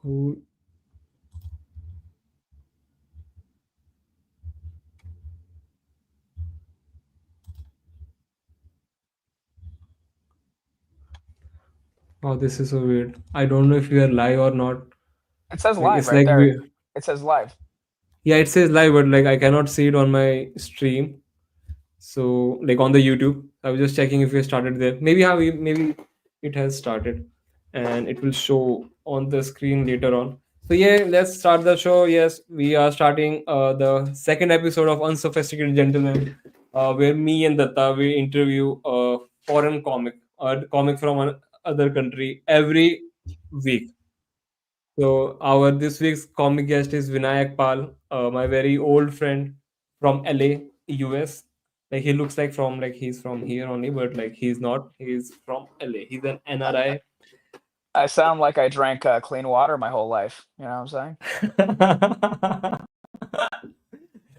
Who? Oh, this is so weird. I don't know if we are live or not. It says Like live it's right like there. we. It says live. Yeah, it says live, but like I cannot see it on my stream. So like on the YouTube, I was just checking if we started there. Maybe it has started, and it will show on the screen later on. So yeah, let's start the show. Yes, we are starting the second episode of Unsophisticated Gentlemen, where me and Datta we interview a comic from another country every week. So our this week's comic guest is Vinayak Pal, my very old friend from LA, US. Like he looks like he's from here only, but like he's not. He's from LA. He's an NRI. I sound like I drank clean water my whole life. You know what I'm saying?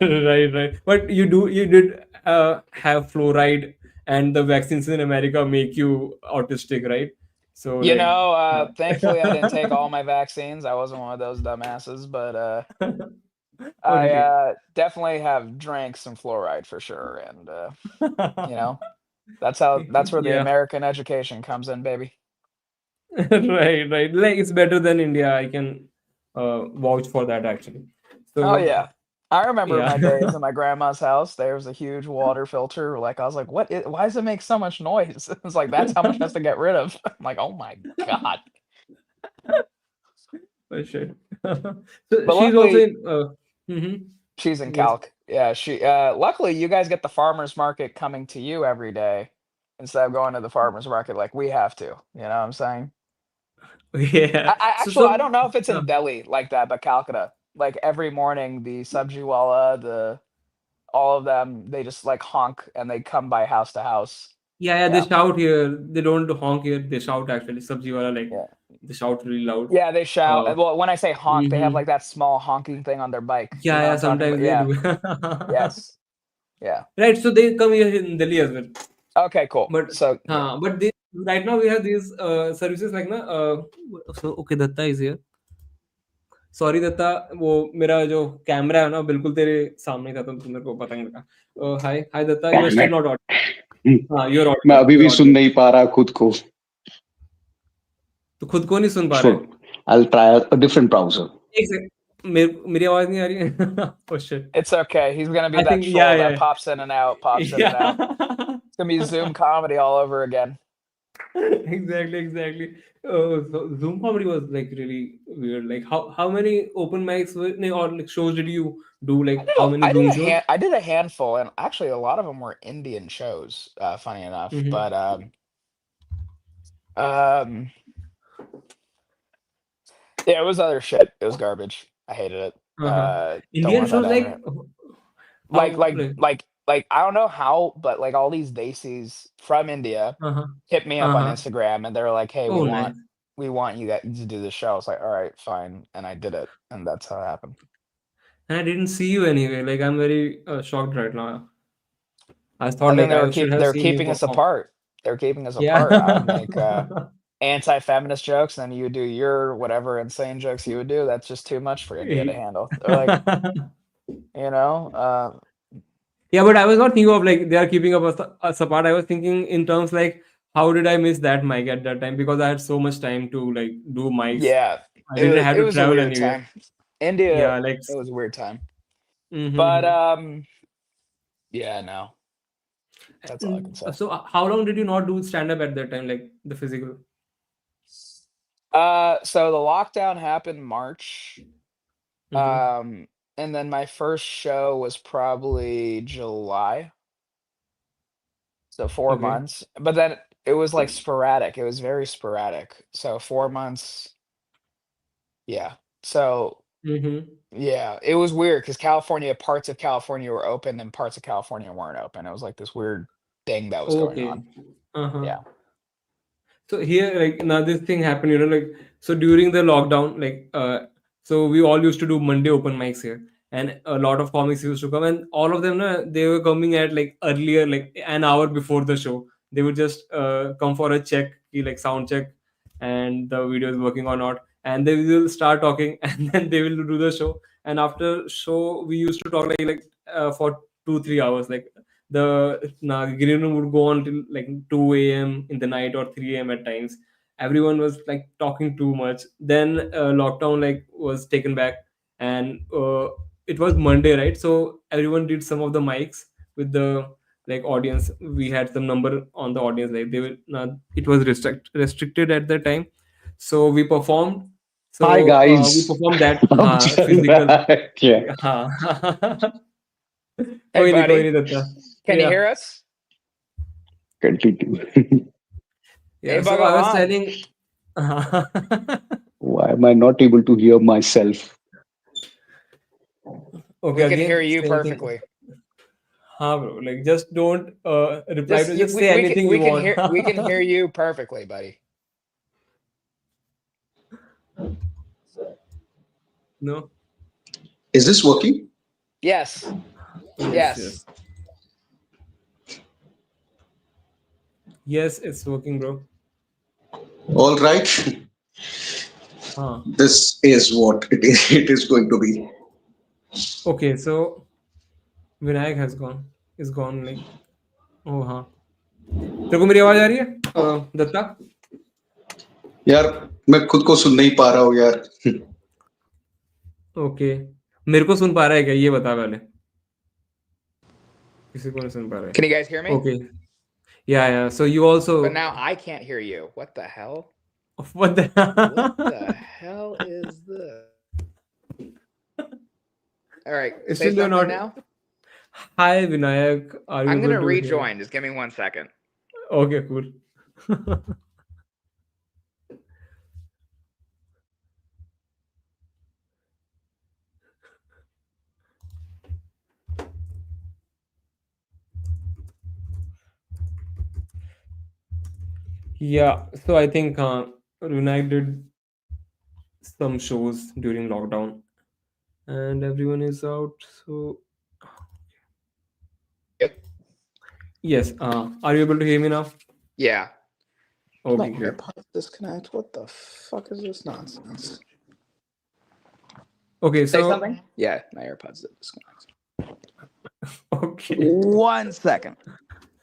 Right, right. But you did have fluoride, and the vaccines in America make you autistic, right? So like, Thankfully I didn't take all my vaccines. I wasn't one of those dumbasses, but oh I really? definitely have drank some fluoride for sure. And you know, that's where the Yeah. American education comes in, baby. Right, right. Like it's better than India. I can vouch for that actually. Oh So yeah. I remember yeah. my days in my grandma's house. There was a huge water filter. Like I was like, why does it make so much noise? It's like that's how much has to get rid of. I'm like, oh my God. For sure. So But she's also luckily in. Mhm. she's in Yes. Calc. Yeah, she luckily you guys get the farmers market coming to you every day instead of going to the farmers market like we have to. You know what I'm saying? Yeah. I So actually I so. don't know if it's Uh, in Delhi like that, but Calcutta. Like every morning the Sabjiwala, the all of them, they just like honk and they come by house to house. yeah, yeah. They Yeah. shout here. They don't honk here. They shout actually. Sabji wala like Yeah. they shout really loud. Yeah, they shout. Uh. Well, when I say honk, they have Mhm. like that small honking thing on their bike. You Yeah, know what yeah. I'm talking about? Sometimes they Yeah. do. Yes. Yeah. Right. So they come here in Delhi as well. Okay, cool. But So, yeah. but they right now we have these services like na so okay Datta is here. Sorry Datta वो मेरा जो camera है ना बिल्कुल तेरे सामने था तो मेरे को पता नहीं लगा हाय हाय दत्ता यू आर मैं स्टिल नॉट ऑडिबल हाँ मैं अभी यू भी आर सुन ऑडिबल नहीं पा रहा खुद को तो खुद को नहीं सुन पा रहा Sure, है I'll try a different browser. एक सेकंड मेरी आवाज नहीं आ रही है oh shit It's okay. He's gonna be I that think या troll या that pops in and out, pops in या and out. It's gonna be Zoom comedy all over again. exactly. So Zoom comedy was like really weird. Like how many open mics or like shows did you do? Like how many Zoom shows? I did a handful, and actually a lot of them were Indian shows, funny enough. Mm-hmm. But um, yeah, it was other shit. It was garbage. I hated it. Uh-huh. Don't Indian want that shows down like here. how like Like I don't know how, but like all these desis from India uh-huh. hit me up on Uh-huh. Instagram, and they're like, "Hey, Oh nice. we want you guys to do this show." I was like, "All right, fine," and I did it, and that's how it happened. And I didn't see you anyway. Like I'm very shocked right now. I I thought think like I should they have were seen you keeping us perform. apart. They were keeping us Yeah. apart. I would make anti-feminist jokes, and then you would do your whatever insane jokes you would do. That's just too much for India to handle. They're like, you know, Yeah, but I was not thinking of like they are keeping us apart. I was thinking in terms like how did I miss that mic at that time because I had so much time to like do mics. yeah, I didn't have it to was a travel weird anywhere. time. India, Yeah, like. it was a weird time. But Mm-hmm. yeah, no, that's all I can say. So how long did you not do stand up at that time? Like the physical. So the lockdown happened March. Mm-hmm. And then my first show was probably July, so 4 Okay. months. But then it was like sporadic. It was very sporadic. So 4 months, yeah. So Mm-hmm. yeah, it was weird because California, parts of California were open and parts of California weren't open. It was like this weird thing that was going Okay. on. Uh-huh. Yeah. So here, like now this thing happened, like so during the lockdown, so we all used to do Monday open mics here, and a lot of comics used to come, and all of them, they were coming at like earlier, like an hour before the show. They would just come for a check, like sound check, and the video is working or not. and they will start talking, and then they will do the show. And after show, we used to talk for 2-3 hours. Like the green room would go on till like 2 a.m. in the night or 3 a.m. at times. Everyone was like talking too much. Then lockdown like was taken back, and it was Monday, right? So everyone did some of the mics with the like audience. We had some number on the audience, like they were not, it was restricted at that time. So we performed. Hi So we guys. performed that अब चल physical. रहा है क्या? हाँ. Hey, कोई buddy, नहीं Dutta. can you Yeah. hear us? Continue. Hey, Yeah, so I was Bhagavan. telling. Why am I not able to hear myself? Okay, We can hear again, you same thing. perfectly. हाँ, bro. Like, just don't reply to. Just say We can anything you want. we can hear you perfectly, buddy. No. Is this working? Yes. Yes. Yes. Yes. Yes, it's working, bro. All right. Huh. This is what it is. It is going to be. Okay, so Vinayak has gone. Is gone. Like, oh हाँ. तेरे को मेरी आवाज आ रही है, दत्ता? यार मैं खुद को सुन नहीं पा रहा हूँ यार. ओके, मेरे को सुन पा रहा है क्या, ये बता पहले. किसी को नहीं सुन पा रहा है. Can you guys hear me? Okay. Yeah. So you also. But now I can't hear you. What the hell? What the? What the hell is this? All right, say Still you're something not. now. Hi Vinayak, are you I'm able gonna to hear? rejoin. Just give me 1 second. Okay, cool. Yeah, so I think Vinayak did some shows during lockdown, and everyone is out. So Yep. yes, are you able to hear me now? Yeah. Okay, My great. AirPods disconnect. What the fuck is this nonsense? Okay, Say so something. Yeah, my AirPods did disconnect. okay. 1 second.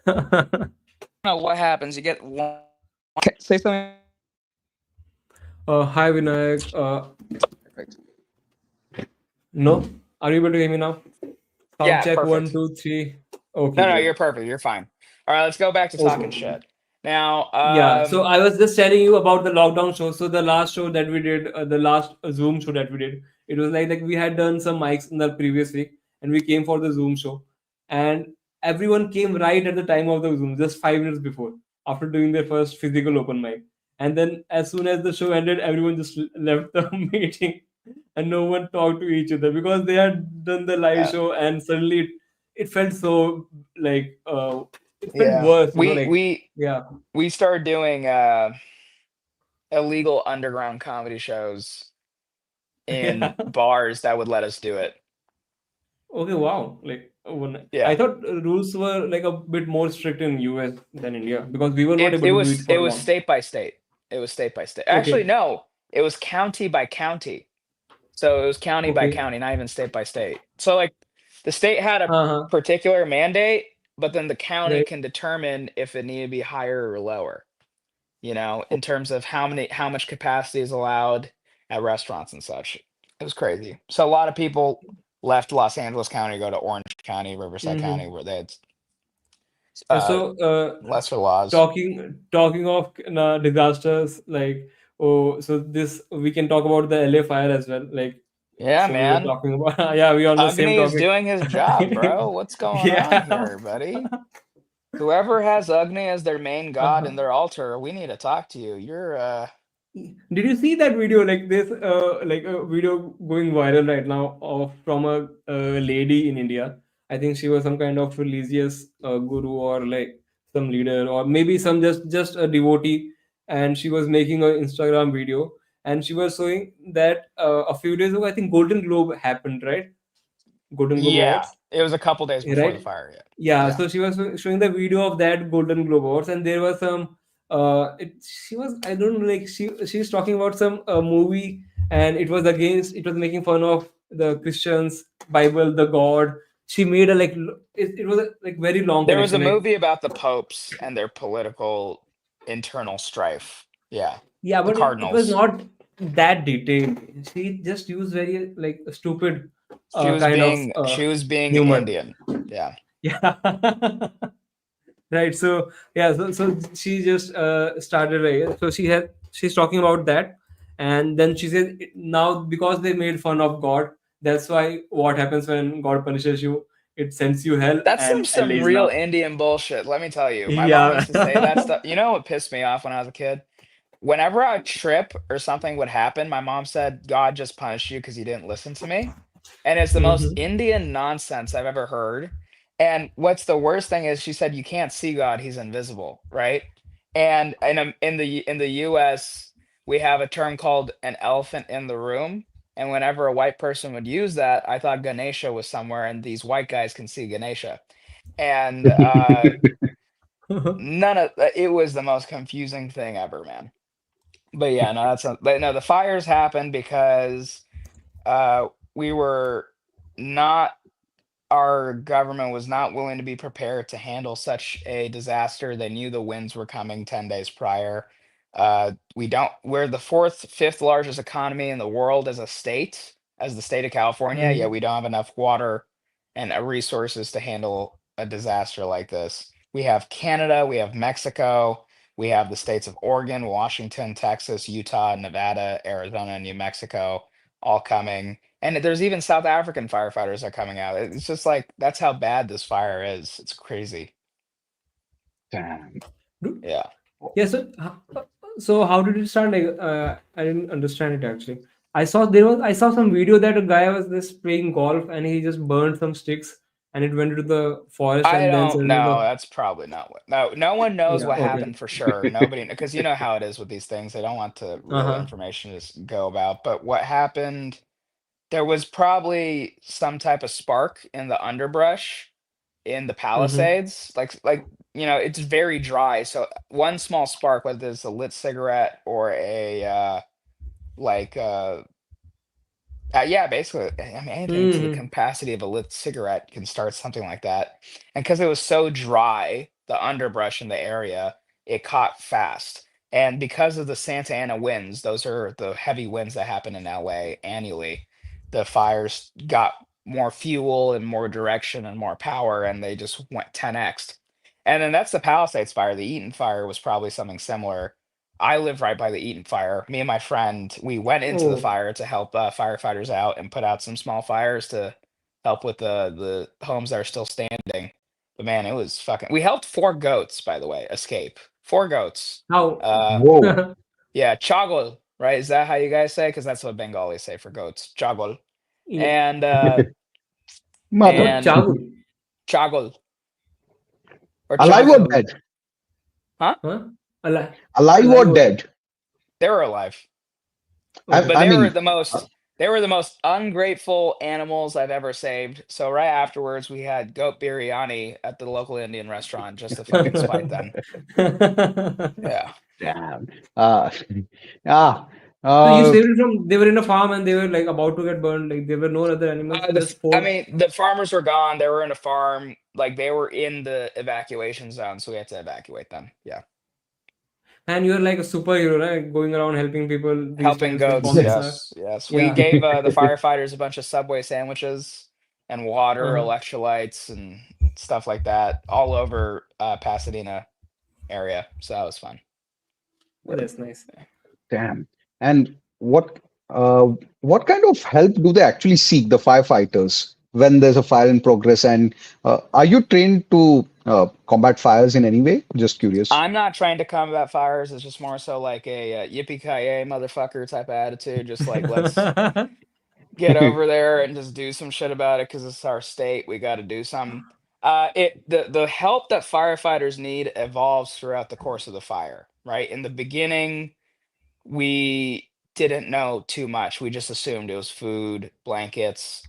I don't know what happens. You get one. Okay, say something. Hi Vinayak. Perfect. No, are you able to hear me now? Sound Yeah, check, perfect. 1, 2, 3. Okay, No, great. you're perfect. You're fine. All right, let's go back to talking Okay. shit. Now, Yeah, so I was just telling you about the lockdown show. So the last show that we did, the last Zoom show that we did, it was like we had done some mics in the previous week, and we came for the Zoom show, and everyone came right at the time of the Zoom, just 5 minutes before, after doing their first physical open mic. And then as soon as the show ended, everyone just left the meeting, and no one talked to each other because they had done the live yeah, show, and suddenly it felt so like it felt yeah. worse, We yeah. we started doing illegal underground comedy shows in Yeah. bars that would let us do it. Okay, wow. Like I Yeah. thought rules were like a bit more strict in US than India, because we were not able It to do it was for long. state by state. It was state by state. Actually, Okay. no, it was county by county. So it was county by Okay. county, not even state by state. So like the state had a Uh-huh. particular mandate, but then the county Right. can determine if it needed to be higher or lower, in terms of how much capacity is allowed at restaurants and such. It was crazy. So a lot of people left Los Angeles County to go to Orange County, Riverside County, Mm-hmm. where they had So lesser laws. talking of disasters, like, oh, so this we can talk about the LA fire as well. Like, Yeah, so we were man. talking about yeah, we are on the same Agni is topic. doing his job, bro. What's going on Yeah. here, buddy? Whoever has Agni as their main god in Uh-huh. their altar, we need to talk to you. You're Did you see that video? Like this, like a video going viral right now of from a lady in India. I think she was some kind of religious guru, or like some leader, or maybe some just a devotee, and she was making an Instagram video, and she was showing that a few days ago, I think Golden Globe happened, right? Golden Globe yeah. Awards, It was a couple days before the right? fire. Yeah, Yeah. so she was showing the video of that Golden Globe Awards, and there was some she was, I don't know, like she's talking about some movie, and it was making fun of the Christians, Bible, the God. She made a like it was a like very long There was a connection, like movie about the popes and their political internal strife. Yeah, yeah, the but it was cardinals. not that detailed. She just used very like stupid kind of She was being humor. Indian. Yeah. Yeah. Right, so yeah, so she just started like, so she's talking about that, and then she said now because they made fun of God, that's why what happens when God punishes you, it sends you hell That's and Allah some is real love. Indian bullshit. Let me tell you. My mom Yeah. used to say that stuff. You know what pissed me off when I was a kid? Whenever I trip or something would happen, my mom said, God just punished you because you didn't listen to me. And it's the most Hmm. Indian nonsense I've ever heard. And what's the worst thing is she said you can't see God, he's invisible, right? And in the US, we have a term called an elephant in the room. And whenever a white person would use that, I thought Ganesha was somewhere and these white guys can see Ganesha. And none of it was the most confusing thing ever, man. But yeah, no, but no, the fires happened because we were not our government was not willing to be prepared to handle such a disaster. They knew the winds were coming 10 days prior. We're the fourth, fifth largest economy in the world as a state, as the state of California. Yeah, Hmm. we don't have enough water and resources to handle a disaster like this. We have Canada, we have Mexico, we have the states of Oregon, Washington, Texas, Utah, Nevada, Arizona, and New Mexico all coming. And there's even South African firefighters are coming out. It's just like that's how bad this fire is. It's crazy. Damn. Yeah. Yeah, so how did it start? Like, I didn't understand it actually. I saw some video that a guy was just playing golf and he just burned some sticks and it went into the forest I and then don't suddenly know. the That's probably not what. No one knows yeah, what okay. happened for sure. Nobody, because you know how it is with these things. They don't want the real Uh-huh. information to just go about. But what happened, there was probably some type of spark in the underbrush in the Mm-hmm. Palisades. It's very dry. So one small spark, whether it's a lit cigarette or a like yeah, basically, I mean, anything to the Mm-hmm. capacity of a lit cigarette can start something like that. And because it was so dry, the underbrush in the area, it caught fast. And because of the Santa Ana winds, those are the heavy winds that happen in LA annually, the fires got more fuel and more direction and more power, and they just went 10x. And then that's the Palisades fire. The Eaton fire was probably something similar. I live right by the Eaton fire. Me and my friend, we went into the Oh, fire to help firefighters out and put out some small fires to help with the homes that are still standing. But man, it was fucking. We helped four goats, by the way, escape. Four goats. how? Uh, Whoa. yeah, chagol, right? Is that how you guys say? Because that's what Bengalis say for goats, chagol, Yeah. and Mother. What, and chagul? chagol or Alive or chagol, Chagul. dead? huh? Huh? Alive. Alive or Alive. dead? They were alive. I, Okay. But I mean, they were the most ungrateful animals I've ever saved. So right afterwards, we had goat biryani at the local Indian restaurant just to fucking spite them. Yeah. damn. Uh, yeah. So you Uh, saved it from, they were in a farm and they were like about to get burned. Like there were no other animals, just I four. mean, the farmers were gone. They were in a farm. Like they were in the evacuation zone, so we had to evacuate them. Yeah. And you're like a superhero, right? Going around helping people these Helping times when goats. comics are. Yes. Yes. We Yeah. gave the firefighters a bunch of Subway sandwiches and water, Uh-huh. electrolytes, and stuff like that all over Pasadena area. So that was fun. Yeah, that's nice. damn. And uh, what kind of help do they actually seek, the firefighters, when there's a fire in progress? And are you trained to combat fires in any way? Just curious. I'm not trying to combat fires. It's just more so like a yippee ki yay motherfucker type of attitude. Just like let's get over there and just do some shit about it because it's our state. We got to do something. The help that firefighters need evolves throughout the course of the fire. Right in the beginning, we didn't know too much. We just assumed it was food, blankets,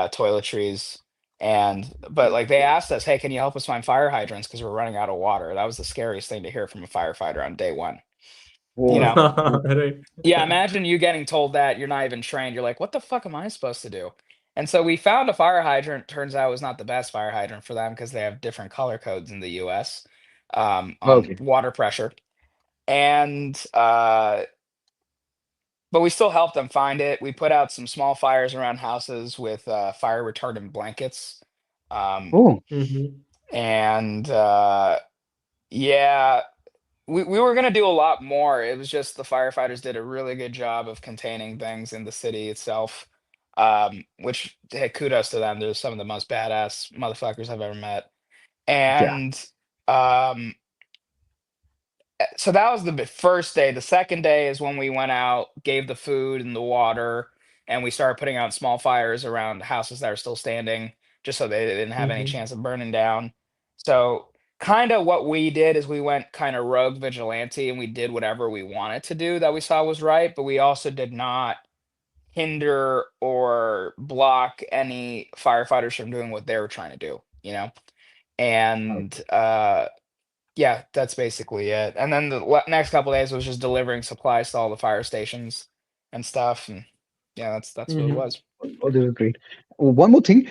toiletries. But like they asked us, hey, can you help us find fire hydrants because we're running out of water? That was the scariest thing to hear from a firefighter on day one. You Oh, know, Right. yeah, imagine you getting told that you're not even trained. You're like, what the fuck am I supposed to do? And so we found a fire hydrant. Turns out it was not the best fire hydrant for them because they have different color codes in the US on okay. water pressure. And but we still helped them find it. We put out some small fires around houses with fire retardant blankets. Um, Oh, Mm-hmm. and yeah, we were gonna do a lot more. It was just the firefighters did a really good job of containing things in the city itself. Which hey, kudos to them. They're some of the most badass motherfuckers I've ever met. yeah. And um, so that was the first day. The second day is when we went out, gave the food and the water, and we started putting out small fires around houses that are still standing, just so they didn't have any Mm-hmm. chance of burning down. So, kind of what we did is we went kind of rogue vigilante and we did whatever we wanted to do that we saw was right, but we also did not hinder or block any firefighters from doing what they were trying to do, you know? And yeah, that's basically it. And then the next couple days was just delivering supplies to all the fire stations and stuff. And yeah, that's what it Mm-hmm. was. Oh, this is great. One more thing.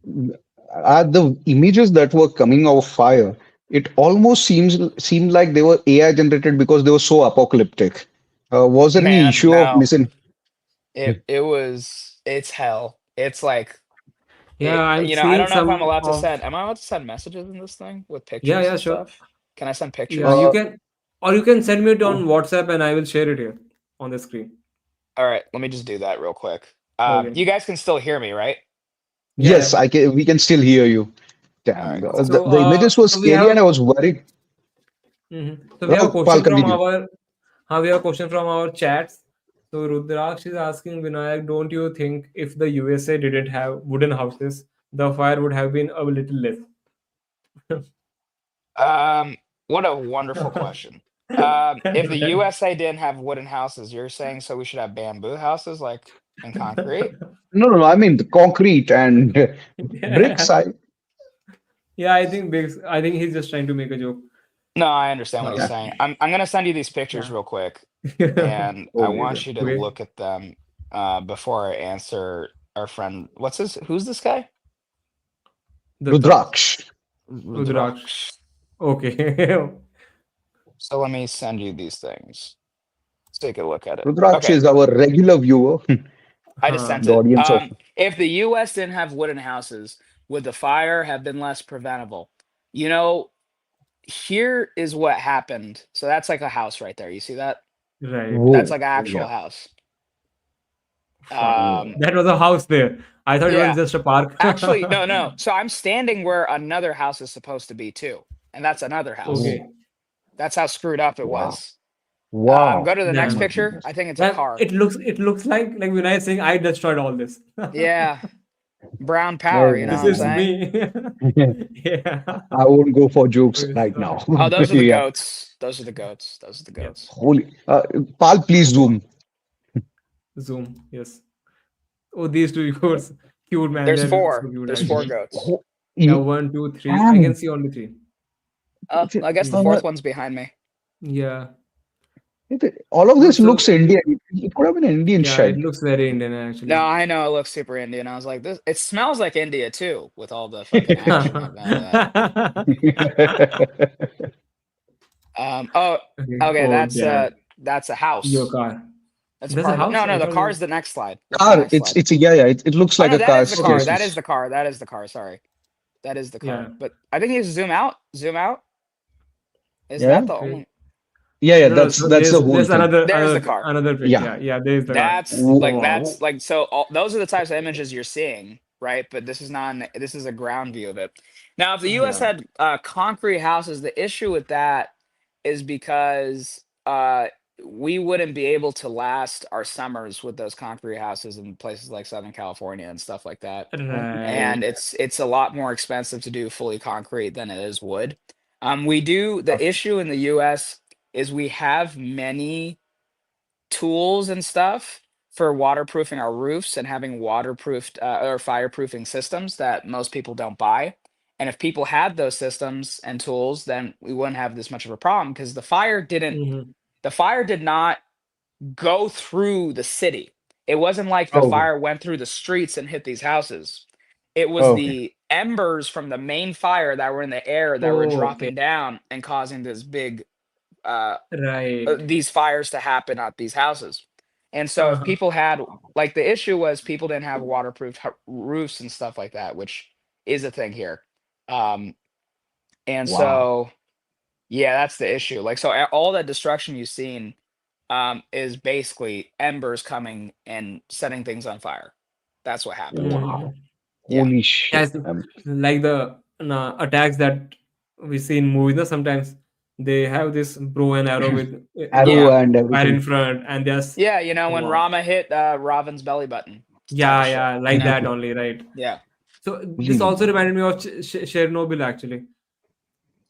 The images that were coming out of fire, it almost seemed like they were AI generated because they were so apocalyptic. Was there any Man, issue of no, listen? it's hell. It's like Yeah, I'm I seeing don't know if I'm some allowed to of. send. Am I allowed to send messages in this thing with Yeah, pictures yeah, and sure. stuff? Can I send Yeah, pictures? you Uh, can, or you can send me it on WhatsApp and I will share it here on the screen. All right, let me just do that real quick. Okay. You guys can still hear me, right? Yeah, yes, yeah. I can. We can still hear you. All Damn, right, cool. the images were So we scary, have. and I was worried. So we have a Pal, question from continue. our. We have a question from our chats. So Rudraksh is asking Vinayak, don't you think if the USA didn't have wooden houses, the fire would have been a little less? Um, what a wonderful question. If the USA didn't have wooden houses, you're saying so we should have bamboo houses like in concrete? No, no, no. I mean the concrete and bricks. Yeah, I think he's just trying to make a joke. No, I understand what he's Uh, saying. I'm gonna send you these pictures yeah. real quick, and I Okay, okay. want you to Okay. look at them before I answer our friend. Who's this guy? Datta. Rudraksh. Rudraksh. Rudraksh. Okay. So let me send you these things. Let's take a look at it. Rudraksh Okay, is our regular viewer. I just sent The it. audience of. If the US didn't have wooden houses, would the fire have been less preventable? You know, here is what happened. So that's like a house right there. You see that? Right. That's Whoa, like an actual yeah. house. Fuck. Oh, Um, That was a house there. I thought it was yeah. just a park. Actually, no, no. So I'm standing where another house is supposed to be too. And that's another house. oh, Okay. That's how screwed up it wow. was. Wow. Go to the Oh next my Damn. picture. goodness. I think it's a That car. it looks like Vinay is saying I destroyed all this. Yeah. Brown power, Oh you know my This what I'm is goodness. saying? me. Yeah. I won't go for jokes Okay, right so now. Oh, those are the Yeah. goats. Those are the goats. Those are the yeah. goats. Holy. Pal, please zoom. Zoom. Yes. Oh, these two goats. Cute man. There's They're so four. cute There's four actually. goats. Oh, Yeah, one, two, three. I can damn. see only three. Oh, I guess the Hmm. fourth one's behind me. Yeah. All of But this so looks Indian. It could have been an Indian yeah, it shed. looks very Indian No, actually. I know it looks super Indian. I was like, this. It smells like India too, with all the fucking action. I've got that. Oh, Okay. okay. Oh damn. That's a Your house. car. That's a There's a part of it. house? No, no, I the thought it car was. is the next slide. Look at the Car. next slide. Yeah, yeah. It looks Oh like no, a that car. is the car. Okay. That is Staircase. the car. That is the car. Sorry, that is the car. Yeah. But I think you zoom out. Zoom out. Is Yeah. that the Okay. only? Yeah, yeah. No, no. So That's the whole there's thing. There's the car. another pic. Yeah. Yeah, yeah. There is the car. Wow. That's like so. Those are the types of images you're seeing, right? But this is not. This is a ground view of it. Now, if the U.S. Yeah. had concrete houses, the issue with that is because we wouldn't be able to last our summers with those concrete houses in places like Southern California and stuff like that. And Right. it's a lot more expensive to do fully concrete than it is wood. We do the issue in the U.S. is we have many tools and stuff for waterproofing our roofs and having waterproofed or fireproofing systems that most people don't buy. And if people had those systems and tools, then we wouldn't have this much of a problem because Mhm. the fire did not go through the city. It wasn't like the Okay. fire went through the streets and hit these houses. It was Okay. the embers from the main fire that were in the air that were Oh, okay. dropping down and causing this big uh Right. these fires to happen at these houses. And so if Uh-huh. people had like the issue was people didn't have waterproof roofs and stuff like that, which is a thing here. Um and Wow. so yeah, that's the issue. Like so all that destruction you've seen is basically embers coming and setting things on fire. That's what happened. Wow. Mhm. Yeah. Holy shit. Yes, like the attacks that we see in movies. No, sometimes they have this bow and arrow with Arrow Yeah. the and fire in everything. front, and just Yeah, you know, when wow. Rama hit Ravan's belly button type Yeah, of shit, yeah, you like know? that only, right? Yeah. So this Holy. also reminded me of Chernobyl, actually.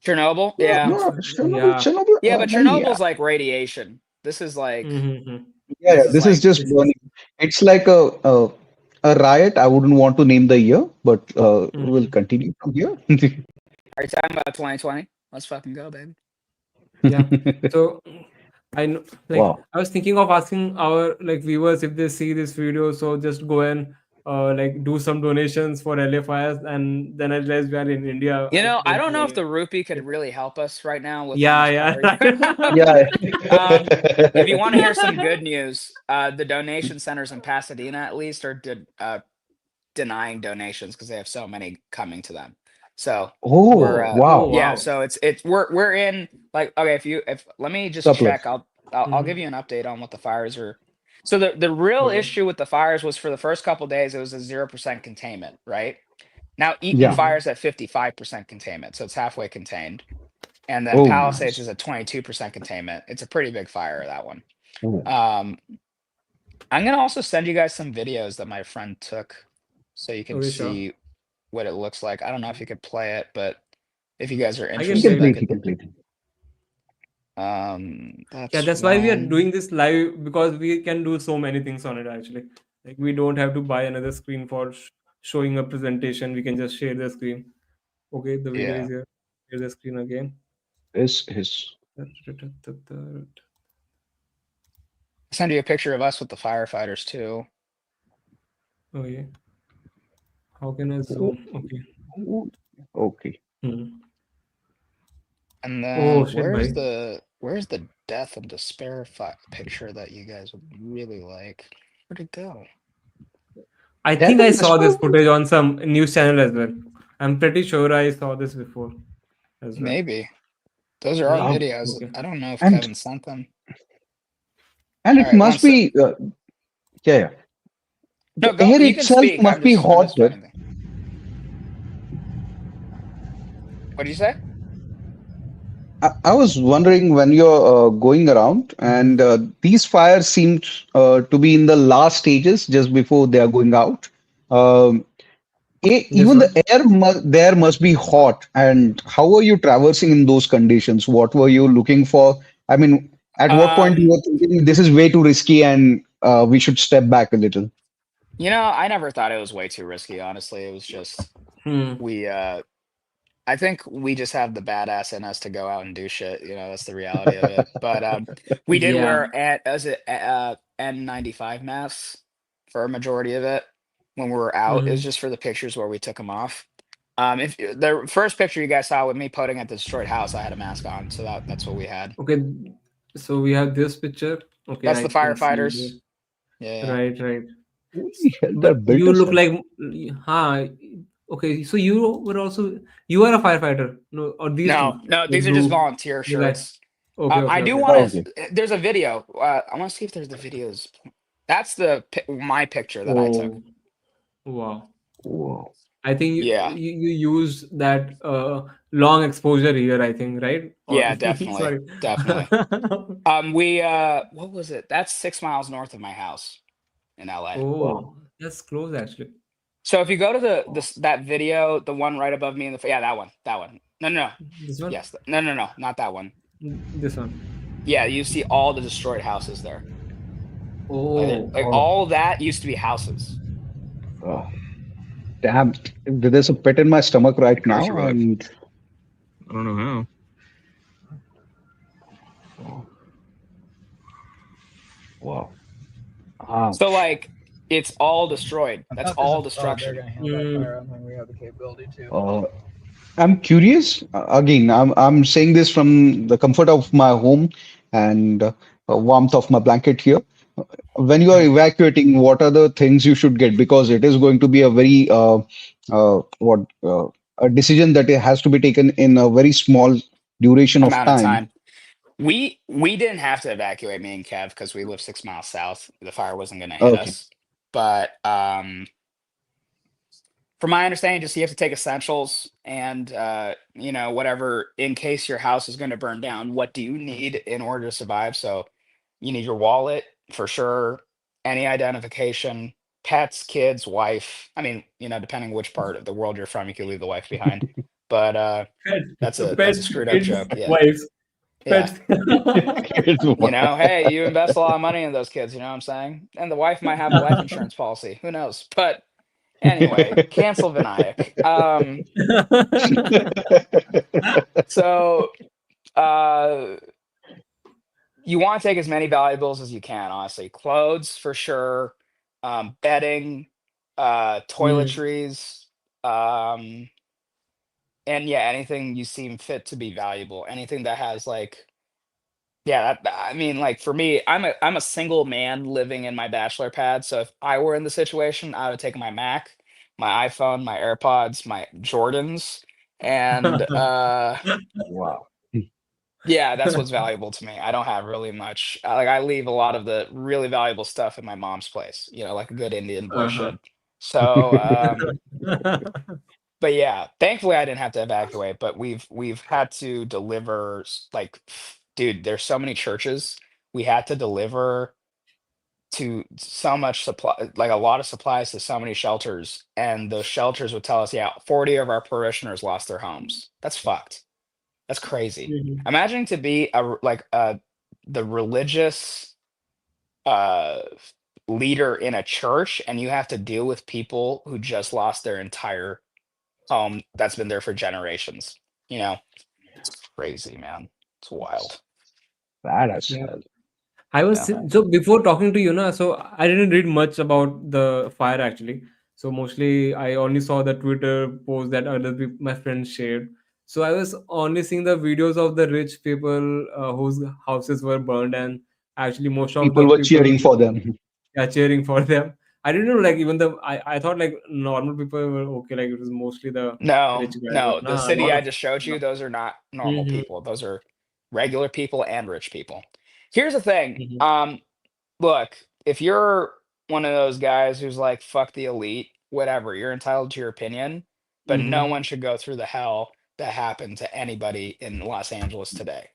Chernobyl? No, Yeah. no, Chernobyl, Yeah. Chernobyl, Yeah, but nahi yaar. Chernobyl's like radiation. This is like Mm-hmm. Yeah, this yeah, is this is like just This is. burning. It's like a riot. I wouldn't want to name the year, but we'll Mm-hmm. continue from here. are you talking about 2020? Let's fucking go, baby. Yeah. So I know, like, Wow. I was thinking of asking our like viewers if they see this video, so just go and like do some donations for LA fires, and then I realized we are in India. You I know, I don't don't have know if any. the rupee could really help us right now with how Yeah, much yeah, fire. right. Yeah. um, if you want to hear some good news, the donation centers in Pasadena at least are denying donations because they have so many coming to them. So we're Oh, Oh wow. yeah, wow. so it's we're in like okay, if let me just check, Surplus. I'll give Mm-hmm. you an update on what the fires are. So the real Okay. issue with the fires was for the first couple days it was a 0% containment, right? Now Eaton Yeah. Mm-hmm. fires at 55% containment, so it's halfway contained. And then Oh, Palisades is nice. at 22% containment. It's a pretty big fire, that one. Oh, Um, I'm gonna also send you guys some videos that my friend took so you can Okay, sure. see what it looks like. I don't know if you could play it, but if you guys are I he can can play interested, it. I play it. He could. can play it. Yeah, That's that's why we are one. doing this live, because we can do so many things on it actually. Like we don't have to buy another screen for showing a presentation. We can just share the screen. Okay, the video is Yeah. here. Here's the screen again. Is his. Send you a picture of us with the firefighters too. Oh yeah. How can I Oh, zoom? Okay. oh, okay. Hmm. And Oh then shit, bhai. where's the death and despair picture that you guys would really like? Where'd it go? I Death think I and saw Despair. this footage on some news channel as well. I'm pretty sure I saw this before as well. Maybe. Those are our Maybe. videos. Okay. I don't know if And Kevin sent them. and All it right, one must sec. be. Yeah, yeah. No, The go. air You can itself speak. must be I'm hot just there. finding them. What did you say? I was wondering when you're going around, Mhm. and these fires seem to be in the last stages, just before they are going out. Um, This even the one. air there must be hot. And how are you traversing in those conditions? What were you looking for? I mean, at what point you Um, were thinking this is way too risky and we should step back a little? you know, I never thought it was way too risky, honestly. It was just Hmm. we I think we just have the badass in us to go out and do shit. You know, that's the reality of it. But we did Yeah. wear as it N95 masks for a majority of it when we were out. It was Hmm. just for the pictures where we took them off. If the first picture you guys saw with me putting at the destroyed house, I had a mask on, so that's what we had. Okay. So we have this picture. Okay, That's I the can see it firefighters. here. Yeah, yeah. Right, right. Holy hell, But that built you us look up. like, huh? Okay, so you were also, you are a firefighter, no? Or these No, two, no, like these are just blue, volunteer blue light. shirts. Okay, I okay, do okay. want Okay. to. There's a video. I want to see if there's the videos. That's my picture that I took. Oh, wow. Wow. I think Yeah, you use that long exposure here, I think, right? Or yeah, definitely, sorry. definitely. We what was it? That's 6 miles north of my house in LA. Wow. Oh, that's close actually. So if you go to Wow. that video, the one right above me in the yeah, that one. No, no, no. This one, Yes, no, no, no, not that one. this one. Yeah, you see all the destroyed houses there. Oh. Like Oh, all that used to be houses. oh, damn. There's a pit in my stomach right Like I now, survived. and I don't know how. oh, wow. Ah, So like it's all destroyed. I That's thought this all thought they're destruction. gonna handle that Mm. fire. I don't think we have the capability to. uh, I'm curious. Again, I'm saying this from the comfort of my home and warmth of my blanket here. When you are Mhm. evacuating, what are the things you should get? Because it is going to be a very what a decision that it has to be taken in a very small duration of Amount of time. time. We didn't have to evacuate me and Kev because we live 6 miles south. The fire wasn't gonna hit Okay. us. But from my understanding, just you have to take essentials and whatever in case your house is going to burn down. What do you need in order to survive? So you need your wallet for sure, any identification, pets, kids, wife. I mean, depending which part of the world you're from, you could leave the wife behind. But Pets, that's a pets, screwed up kids, joke. Yeah, wives, yeah. pets. Here's one. Hey, you invest a lot of money in those kids. You know what I'm saying? And the wife might have a life insurance policy. Who knows? But anyway, cancel Vinayak. So uh, you want to take as many valuables as you can, honestly. Clothes for sure, bedding, Mm. toiletries, um, and yeah, anything you seem fit to be valuable. Anything that has like, yeah, I mean, like for me, I'm a single man living in my bachelor pad. So if I were in the situation, I would take my Mac, my iPhone, my AirPods, my Jordans, and Wow. yeah, that's what's valuable to me. I don't have really much. Like I leave a lot of the really valuable stuff in my mom's place, like a good Indian boy Uh-huh. should. So, but yeah, thankfully I didn't have to evacuate, but we've had to deliver like, dude, there's so many churches. We had to deliver to so much supply, like a lot of supplies to so many shelters, and those shelters would tell us, yeah, 40 of our parishioners lost their homes. That's fucked. That's crazy. Mhm. Imagine to be the religious uh leader in a church and you have to deal with people who just lost their entire home that's been there for generations. You know, it's crazy, man. It's wild. Badass. Yeah. I was Yeah. so before talking to you, na, so I didn't read much about the fire actually. So mostly I only saw the Twitter post that other people, my friends shared. So I was only seeing the videos of the rich people whose houses were burned, and actually most of People the were people cheering for them. are cheering for them. I didn't know, like even I thought like normal people were okay, like it was mostly the No, rich guys, but no, the nah, a city lot I of. just showed you, those are not normal Mm-hmm, people. Those are regular people and rich people. Here's the thing. mm-hmm, Look, if you're one of those guys who's like, fuck the elite, whatever, you're entitled to your opinion, but no mm-hmm, one should go through the hell that happened to anybody in Los Angeles today.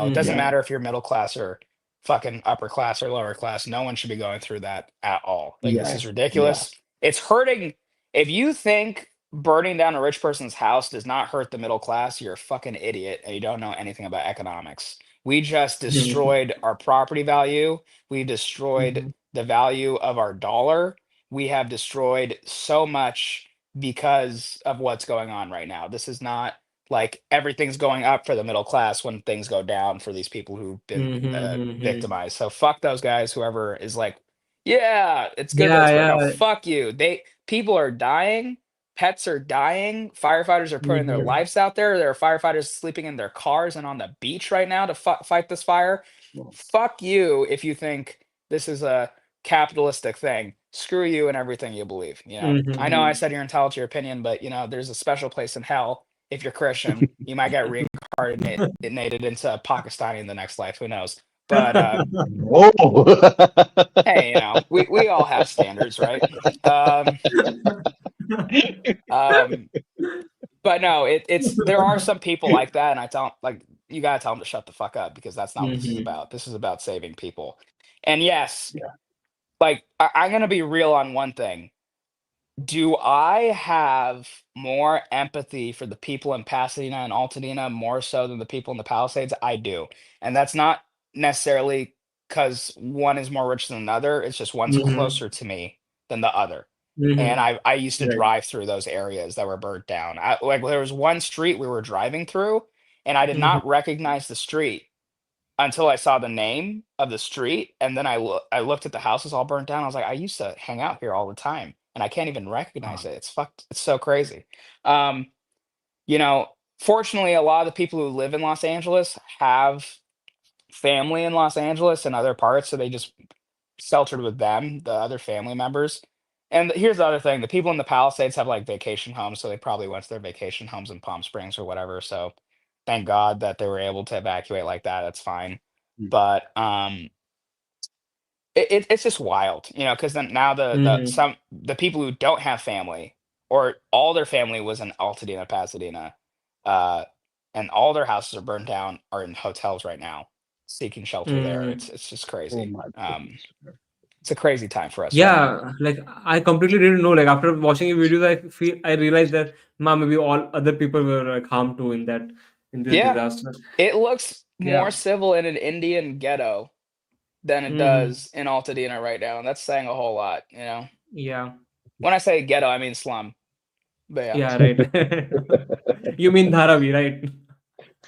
It doesn't mm-hmm. Yeah. matter if you're middle class or fucking upper class or lower class. No one should be going through that at all. Like, this Yeah. is Yeah. ridiculous. It's hurting. If you think burning down a rich person's house does not hurt the middle class, you're a fucking idiot and you don't know anything about economics. We just destroyed our property value. We destroyed Mm-hmm. the value of our dollar. We have destroyed so much because of what's going on right now. This is not like everything's going up for the middle class when things go down for these people who've been Mm-hmm. victimized. So fuck those guys, whoever is like, yeah, it's good that Yeah, it's burnt. No, yeah. fuck you. People are dying, pets are dying, firefighters are putting their Mhm. lives out there. There are firefighters sleeping in their cars and on the beach right now to fight this fire. Fuck you if you think this is a capitalistic thing. Screw you and everything you believe. I know I Mhm. said you're entitled to your opinion, but there's a special place in hell if you're Christian. You might get reincarnated into Pakistani in the next life. Who knows? But Whoa. hey, we all have standards, right? Um, um, but no, it's there are some people like that, and I tell like you gotta tell them to shut the fuck up because that's not what this is Mhm. about. This is about saving people. And yes, Yeah. like I'm gonna be real on one thing. Do I have more empathy for the people in Pasadena and Altadena more so than the people in the Palisades? I do. And that's not necessarily because one is more rich than another. It's just one's Mm-hmm. closer to me than the other. And Mm-hmm. I used to Right. drive through those areas that were burnt down. Like there was one street we were driving through, and I did Mm-hmm. not recognize the street until I saw the name of the street, and then I looked at the houses all burnt down. I was like, I used to hang out here all the time, and I can't even recognize it. It's fucked. It's so crazy. Um, you know, fortunately, a lot of the people who live in Los Angeles have family in Los Angeles and other parts, so they just sheltered with them, the other family members. And here's the other thing: the people in the Palisades have like vacation homes, so they probably went to their vacation homes in Palm Springs or whatever. So thank God that they were able to evacuate like that. That's fine. But it's just wild, because then now Mm-hmm. the people who don't have family or all their family was in Altadena, Pasadena, uh, and all their houses are burned down, are in hotels right now, seeking shelter there. Mm-hmm. It's just Oh crazy. my goodness. It's a crazy time for us right now. Yeah, like I completely didn't know. Like after watching your videos, I realized that maybe all other people were like harmed too in this Yeah, disaster. it looks more Yeah. civil in an Indian ghetto than it Mm-hmm. does in Altadena right now, and that's saying a whole lot. Yeah. When I say ghetto, I mean slum. But yeah, Yeah. Right. You mean Dharavi, right?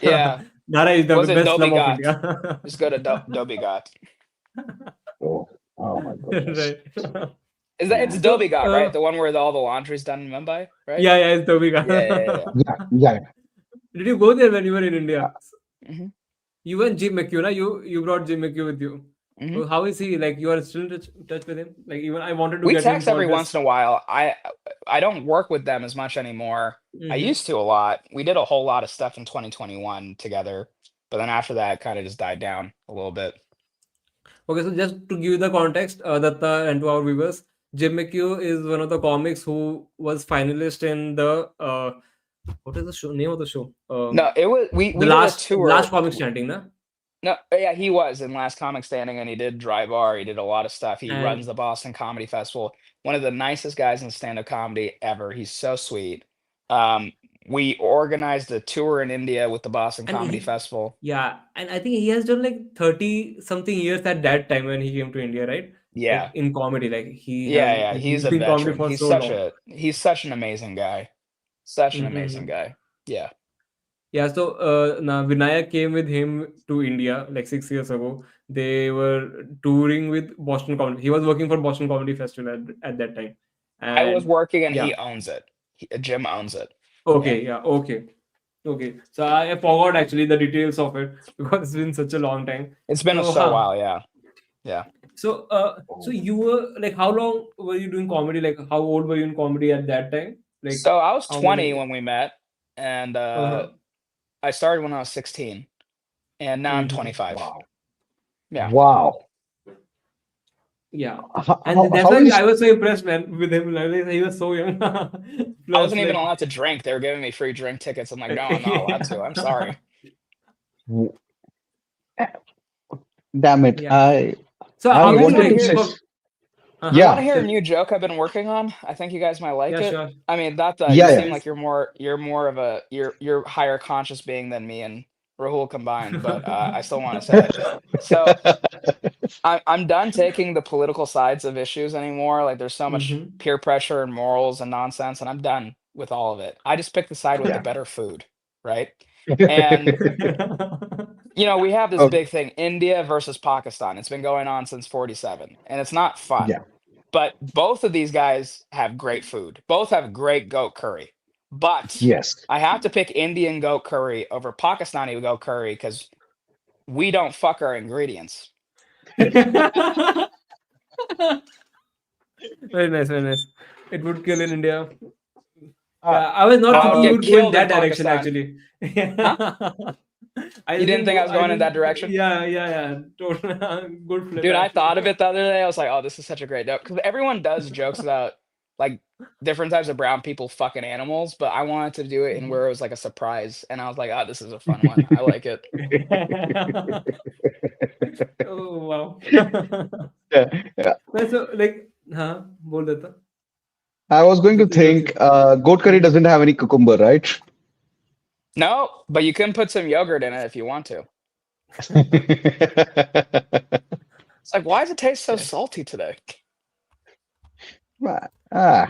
yeah. Dhara is the Was it best Dobie slum of Got? India. Just go to Dobie Got. Oh, oh my goodness. Right. It's Yeah. Dobie So, Got, right? The one where all the laundry's done in Mumbai, right? yeah, yeah, it's Yeah, yeah, yeah, Dobika. Yeah. Yeah. Did you go there when you were in India? yeah. Hmm. You and Jim McHugh, na? You brought Jim McHugh with you. Hmm. So how is he? Like you are still in touch with him? Like even I wanted to We get him text for every this. once in a while. I don't work with them as much anymore. I Mm-hmm. used to a lot. We did a whole lot of stuff in 2021 together, but then after that, it kind of just died down a little bit. Okay, so just to give you the context, Datta and to our viewers, Jim McHugh is one of the comics who was finalist in the what is the show name of the show? No, it was The we did a last tour. comic chanting, na? No, yeah, he was in Last Comic Standing, and he did Dry Bar. He did a lot of stuff. He runs And the Boston Comedy Festival. One of the nicest guys in stand-up comedy ever. He's so sweet. Um, we organized a tour in India with the Boston and Comedy he Festival. yeah, and I think he has done like 30 something years at that time when he came to India, right? Like Yeah, in comedy, like yeah, yeah. he's He's a doing comedy veteran. for so long. He's such an amazing guy. Such an amazing Mm-hmm. guy. Yeah. Yeah, so now Vinayak came with him to India like 6 years ago. They were touring with Boston Comedy. He was working for Boston Comedy Festival at that time. I was And working and yeah, he owns it. Jim owns it. Yeah. okay, yeah, okay, okay. So I forgot actually the details of it because it's been such a long time. It's been So, so while, yeah. Yeah. so you were like, how long were you doing comedy? Like, how old were you in comedy at that time? Like, So I was how 20 many? when we met, and Uh-huh. I started when I was 16, and now I'm Mm-hmm. 25. Wow. Yeah. Wow. Yeah. And How that's how why is I was so impressed, man, with him. Like, he was so young. I Plus, wasn't even like, allowed to drink. They were giving me free drink tickets. I'm like, no, I'm not allowed to. I'm yeah. sorry. damn it. Yeah. I So I You how is guys he want wanted to like? to He's hear? say from. You Uh-huh. want to yeah. hear a Tell. new joke I've been working on? I think you guys might like Yeah, it. sure. I mean, Datta, you Yeah, seem yeah. like Please. you're more of a you're higher conscious being than me and Rahul combined, but I still want to say it. So I'm done taking the political sides of issues anymore. Like there's so much Mm-hmm. peer pressure and morals and nonsense, and I'm done with all of it. I just pick the side with the Yeah. better food, right? And we have this Okay. big thing, India versus Pakistan. It's been going on since 47, and it's not fun. Yeah. But both of these guys have great food. Both have great goat curry. But Yes. I have to pick Indian goat curry over Pakistani goat curry because we don't fuck our ingredients. Very nice, very nice. It would kill in India. Uh, Yeah, I was not I uh, would thinking you get would go in killed in that direction Pakistan. actually. Huh? I You didn't didn't think I go. was I going in that didn't. direction? Yeah, yeah, yeah. Total good flip Dude, I actually. thought of it the other day. I was like, oh, this is such a great joke. Because everyone does jokes about like different types of brown people fucking animals, but I wanted to do it in where it was like a surprise. And I was like, oh, this is a fun one. I like it. Oh wow. yeah, yeah. मैं so like हाँ बोल देता I was going to कुछ कुछ think goat curry doesn't have any cucumber, right? No, but you can put some yogurt in it if you want to. It's like, why does it taste so Yeah. salty today?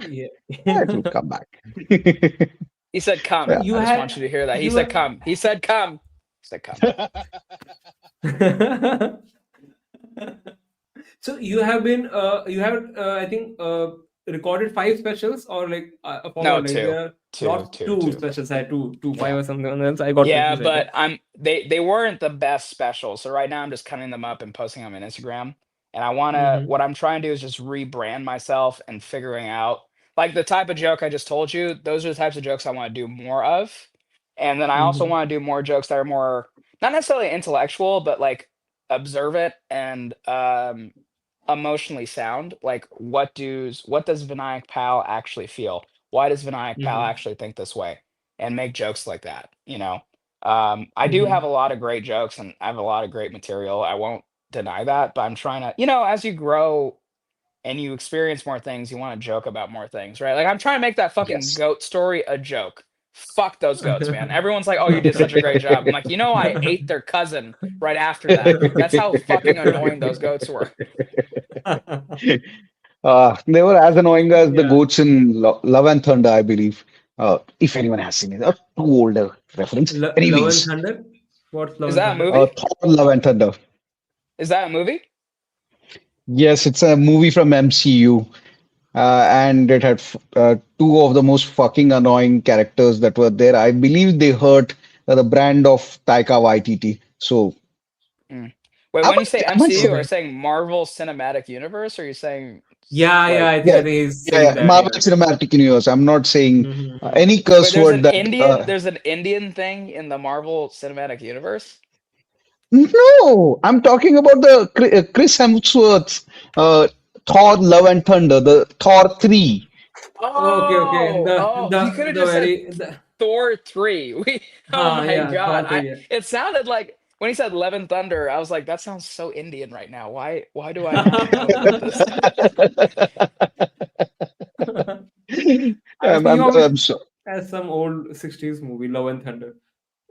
Yeah. It will come back. He said, "Come." Yeah. You I just want you had to hear that. He you said, were "Come." He said, "Come." He said, "Come." so you have I think recorded five specials or like I No, forgot like two, there are two, lot two, two two. specials. I had two five Yeah. or something else. I got Yeah, confused. I but think. they weren't the best specials. So right now I'm just cutting them up and posting them on Instagram. And Mm-hmm. what I'm trying to do is just rebrand myself and figuring out like the type of joke I just told you, those are the types of jokes I want to do more of. And then I also Mm-hmm. want to do more jokes that are more not necessarily intellectual, but like observant and emotionally sound. Like what does Vinayak Pal actually feel? Why does Vinayak Pal Mm-hmm. actually think this way? And make jokes like that, you know? I do have a Mm-hmm. lot of great jokes and I have a lot of great material. I won't deny that, but I'm trying to, you know, as you grow and you experience more things, you want to joke about more things, right? Like I'm trying to make that fucking Yes. goat story a joke. Fuck those goats, man. Everyone's like, "Oh, you did such a great job." I'm like, "You know, I ate their cousin right after that." That's how fucking annoying those goats were. They were as annoying as the Yeah. goats in Love and Thunder, I believe. If anyone has seen it, too older reference. Love and Anyways, Thunder. What's Love Is and that a Thunder? movie? Thor, Love and Thunder. Is that a movie? Yes, it's a movie from MCU, and it had two of the most fucking annoying characters that were there. I believe they hurt the brand of Taika Waititi. So Mm. Wait, I when you might, say I might say, MCU, are you Okay. saying Marvel Cinematic Universe, or are you saying Yeah. like I yeah, think he's yeah, saying that. Marvel Yeah. Cinematic Universe. I'm not saying Mm-hmm. any wait, curse word that. There's an Indian thing in the Marvel Cinematic Universe? No, I'm talking about the Chris Hemsworth's uh, Thor: Love and Thunder, the Thor 3. Okay. Oh, oh, you could have The just said very Thor 3. Oh my yeah, God. Thor 3, yeah. It sounded like when he said Levin Thunder, I was like, that sounds so Indian right now. Why do I not know about this? I was thinking of it I'm so, as some old 60s movie, Love and Thunder.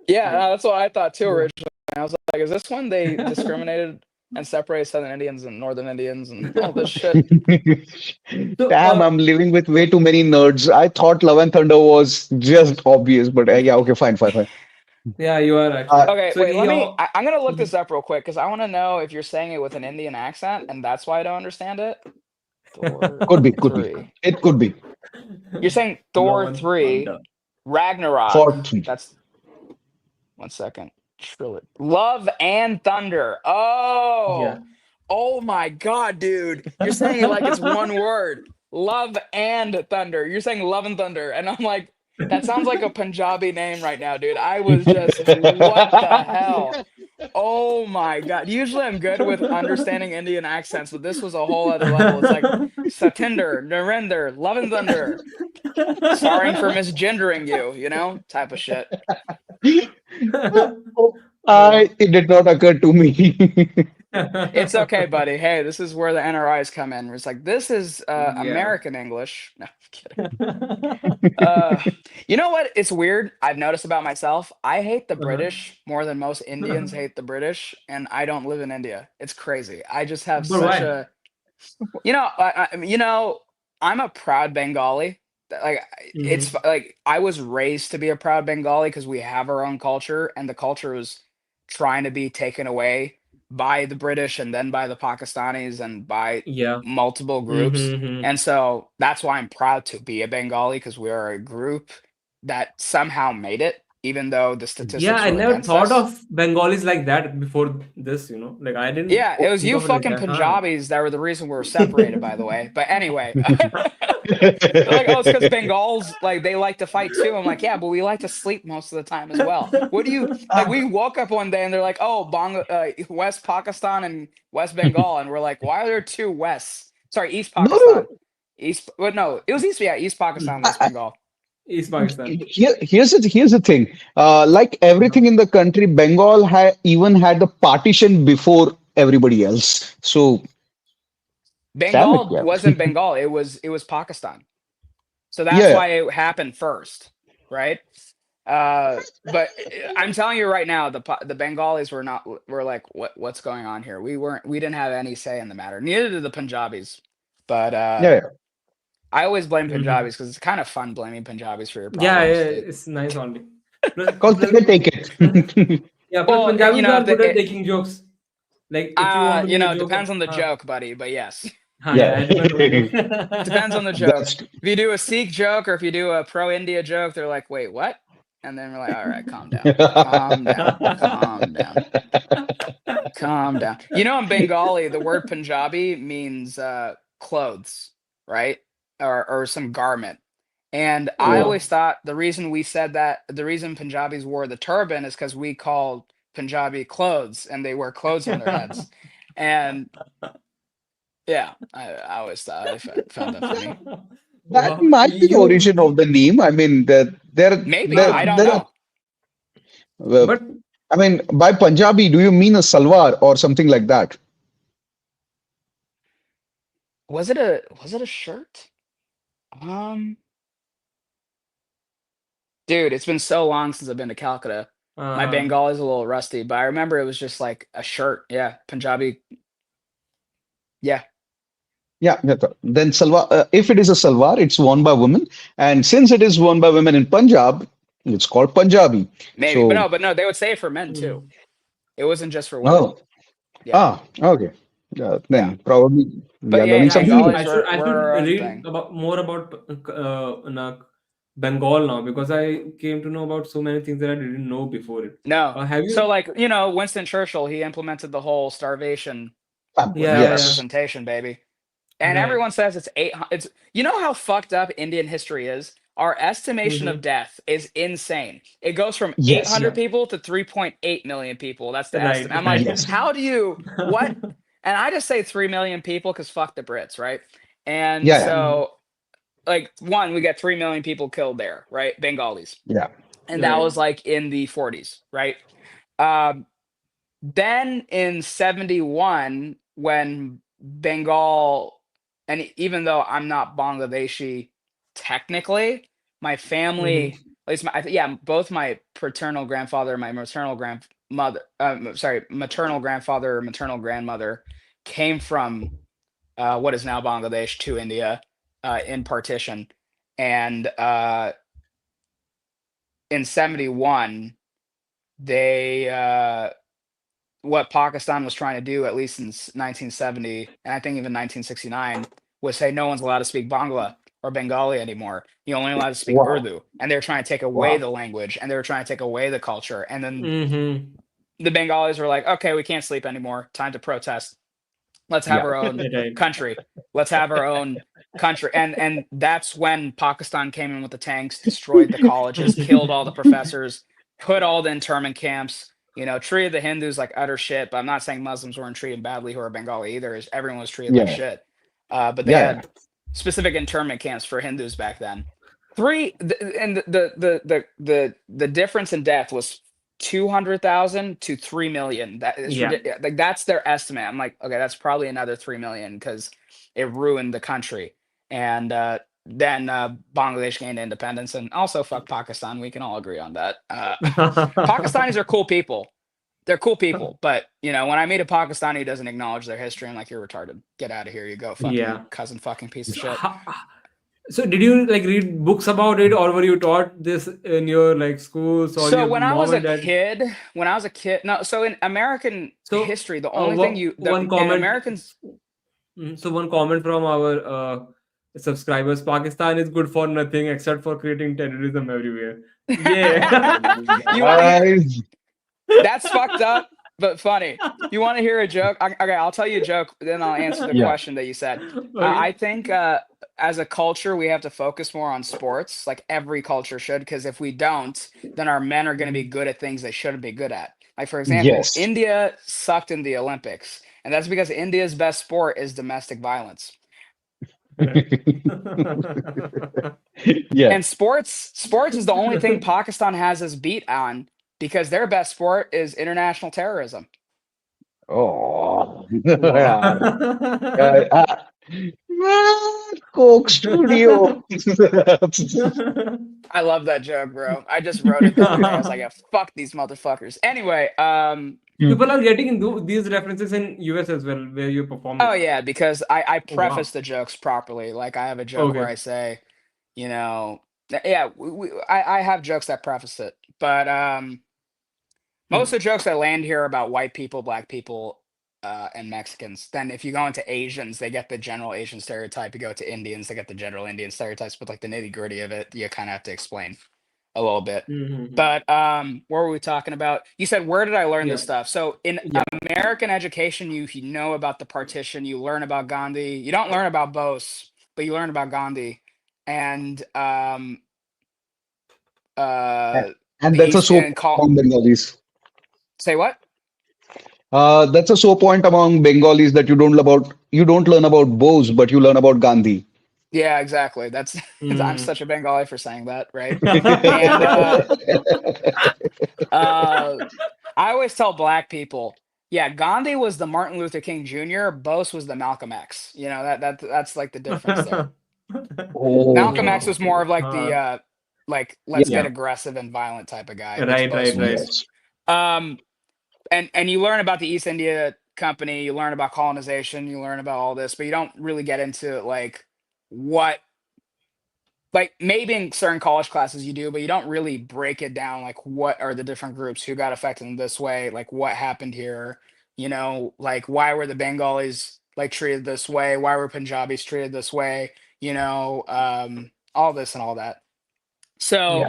Yeah, Like, that's what I thought too yeah. originally. I was like, is this when they discriminated and separated Southern Indians and Northern Indians and all this shit? So, damn, I'm living with way too many nerds. I thought Love and Thunder was just obvious, but yeah, okay, fine. yeah, you are actually. Uh, Okay, So, wait, you I'm gonna look this up real quick because I want to know if you're saying it with an Indian accent and that's why I don't understand it. Thor could be. 3. It could be. You're saying Love Thor and 3, Thunder. Ragnarok. Thor 3. That's one second. Trilogy. Love and Thunder. Oh, Yeah. oh my God, dude. You're saying it like it's one word. Love and Thunder. You're saying Love and Thunder. And I'm like, that sounds like a Punjabi name right now, dude. I was just, what the hell? Oh my God. Usually I'm good with understanding Indian accents, but this was a whole other level. It's like Satinder, Narendra, Love and Thunder, sorry for misgendering you, you know, type of shit. It did not occur to me. It's okay, buddy. Hey, this is where the NRIs come in. It's like this is Yeah. American English. No, I'm kidding. You know what? It's weird. I've noticed about myself. I hate the Uh-huh. British more than most Indians hate the British, and I don't live in India. It's crazy. I just have But such why? a, you know, you know, I'm a proud Bengali. Like Mm-hmm. like I was raised to be a proud Bengali because we have our own culture, and the culture was trying to be taken away by the British and then by the Pakistanis and by Yeah. multiple groups. Mm-hmm. And so that's why I'm proud to be a Bengali because we are a group that somehow made it, even though the Yeah, statistics I were never against thought us. of Bengalis like that before this. Like I didn't Yeah, it was think you of it like fucking that. Huh. Punjabis that were the reason we were separated, by the way. But anyway, they're like, oh, it's because Bengals like they like to fight too. I'm like, yeah, but we like to sleep most of the time as well. What do you like? We woke up one day and they're like, oh, West Pakistan and West Bengal, and we're like, why are there two Wests? Sorry, East No, Pakistan, East. What? No, it was East. Yeah, East Pakistan, West no. Bengal. East Pakistan. Here's the thing. Like Uh-huh. everything in the country, Bengal even had the partition before everybody else. So damn it, Bengal yeah, wasn't Bengal. It was Pakistan. So that's yeah. why it happened first, right? But I'm telling you right now, the Bengalis were like, what's going on here? We didn't have any say in the matter. Neither did the Punjabis. But Yeah, yeah. I always blame Mhm. Punjabis because it's kind of fun blaming Punjabis for your Yeah, problems. yeah, it's nice only. Plus, Because they plus, can take it. yeah, plus Well, Punjabis are good at taking jokes. Like if you want to make a it joke, depends on the joke, buddy. But yes, yeah, Yeah. it depends on the depends on the joke. joke. That's true. If you do a Sikh joke or if you do a pro-India joke, they're like, wait, what? And then we're like, all right, calm down, calm down, calm down, calm down. You know, in Bengali, the word Punjabi means clothes, right? Or some garment. And I Oh, always thought the reason we said that, the reason Punjabis wore the turban is because we called Punjabi clothes and they wear clothes on their heads. And yeah, I always thought found that funny. That wow, might be the you. origin of the name. I mean, Maybe, I don't there are, know. But I mean, by Punjabi, do you mean a salwar or something like that? Was it a shirt? Um, Dude, it's been so long since I've been to Calcutta. My uh, Bengali is a little rusty, but I remember it was just like a shirt. Yeah, Punjabi. Yeah, Yeah, then salwar, if it is a salwar, it's worn by women. And since it is worn by women in Punjab, it's called Punjabi. maybe. So, But no, they would say it for men too. mm, It wasn't just for women. oh, Yeah, okay. yeah. Then probably we But are yeah, learning something new. Bengalis I were should our own read thing. about more about Bengal now because I came to know about so many things that I didn't know before it. No. Have So you? like, Winston Churchill, he implemented the whole starvation Yeah, without yeah, Yes. representation, baby. And right. everyone says it's 800. It's how fucked up Indian history is. Our estimation of Mm-hmm. death is insane. It goes from Yes. 800 Yeah, people to 3.8 million people. That's the right, estimate. I'm like, right. Yes. how do you what? And I just say 3 million people because fuck the Brits, right? And Yeah, yeah, Mhm. so, like, one, we got 3 million people killed there, right? Bengalis. yeah. And that Right. was like in the 40s, right? Um, then in 71, when Bengal, and even though I'm not Bangladeshi technically, my Mm-hmm. family, at least both my paternal grandfather and my maternal grandmother, sorry, maternal grandfather or maternal grandmother came from what is now Bangladesh to India in partition. And in 71, they, what Pakistan was trying to do, at least in 1970, and I think even 1969, was say no one's allowed to speak Bangla or Bengali anymore. You're only allowed to speak Wow. Urdu. And they're trying to take away Wow. the language and they were trying to take away the culture. And then Mm-hmm. the Bengalis were like, okay, we can't sleep anymore. Time to protest. Let's have Yeah. our own Right. country. Let's have our own country. And that's when Pakistan came in with the tanks, destroyed the colleges, killed all the professors, put all the internment camps, treated the Hindus like utter shit. But I'm not saying Muslims weren't treated badly who are Bengali either. Everyone was treated like Yeah. shit. But they Yeah. had specific internment camps for Hindus back then. And the difference in death was 200,000 to 3 million. That is Yeah. ridiculous. Like that's their estimate. I'm like, okay, that's probably another 3 million because it ruined the country. And then Bangladesh gained independence, and also fuck Pakistan. We can all agree on that. Pakistanis are cool people. They're cool people, but when I meet a Pakistani who doesn't acknowledge their history, I'm like, you're retarded. Get out of here. You go, fucking Yeah. cousin, fucking piece of So, shit. so did you like read books about it, or were you taught this in your like schools or So your mom and dad? when I was a kid, no, so in American So, history, the only thing one in comment. Americans, So one comment from our subscribers: Pakistan is good for nothing except for creating terrorism everywhere. Yeah. you want to hear, Guys. that's fucked up, but funny. You want to hear a joke? Okay, I'll tell you a joke, then I'll answer the Yeah. question that you said. Okay. I think as a culture, we have to focus more on sports, like every culture should, because if we don't, then our men are going to be good at things they shouldn't be good at. Like, for example, Yes. India sucked in the Olympics, and that's because India's best sport is domestic violence. Right. Yeah. And sports is the only thing Pakistan has us beat on because their best sport is international terrorism. Oh. Wow. Yeah. Man, Coke Studio. I love that joke, bro. I just wrote it the other day. I was like, yeah, fuck these motherfuckers. Anyway, People are getting these references in US as well, where you perform oh it. yeah, because I Oh wow. preface the jokes properly. Like I have a joke where Okay. I say, you know, yeah, I have jokes that preface it, but most of Hmm. the jokes that land here are about white people, black people, and Mexicans. Then if you go into Asians, they get the general Asian stereotype. You go to Indians, they get the general Indian stereotypes. But like the nitty gritty of it, you kind of have to explain a little bit. Hmm. But what were we talking about? You said, where did I learn Yeah. this stuff? So in Yeah. American education, you know about the partition, you learn about Gandhi. You don't learn about Bose, but you learn about Gandhi and uh, And the that's a East soap and call. among Bengalis. Say what? That's a sore point among Bengalis that you don't learn about Bose, but you learn about Gandhi. Yeah, exactly. That's I'm Hmm. such a Bengali for saying that, right? And uh, I always tell black people, yeah, Gandhi was the Martin Luther King Jr., Bose was the Malcolm X. You know, that's like the difference there. Oh, Malcolm X Oh. was more of like the like let's get yeah, Yeah. aggressive and violent type of guy, which Right. Bose Right. Right. was. yes, Um, and you learn about the East India Company, you learn about colonization, you learn about all this, but you don't really get into like what like maybe in certain college classes you do, but you don't really break it down like what are the different groups who got affected in this way, like what happened here, like why were the Bengalis like treated this way, why were Punjabis treated this way, all this and all that. So,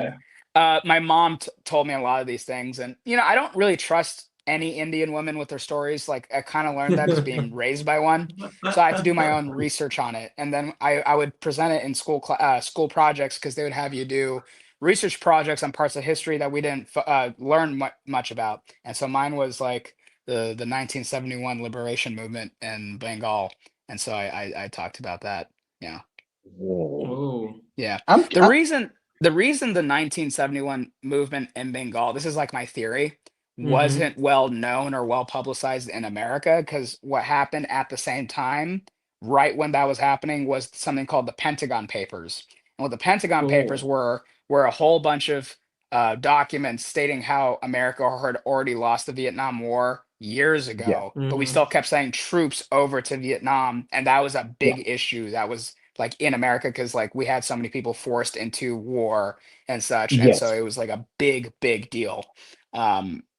yeah, my mom told me a lot of these things, and I don't really trust any Indian women with their stories. Like, I kind of learned that just being raised by one, so I had to do my own research on it, and then I would present it in school projects because they would have you do research projects on parts of history that we didn't learn much about, and so mine was like the 1971 liberation movement in Bengal, and so I talked about that. Yeah. Whoa. Oh. Yeah. I'm, The I'm reason the reason the 1971 movement in Bengal, this is like my theory, Hmm. wasn't well known or well publicized in America because what happened at the same time, right when that was happening, was something called the Pentagon Papers. And what the Pentagon Papers Oh. were a whole bunch of documents stating how America had already lost the Vietnam War years yeah, ago, but we Hmm. still kept sending troops over to Vietnam, and that was a yeah, big issue. That was like in America because like we had so many people forced into war and such, and so yes, it was like a big deal.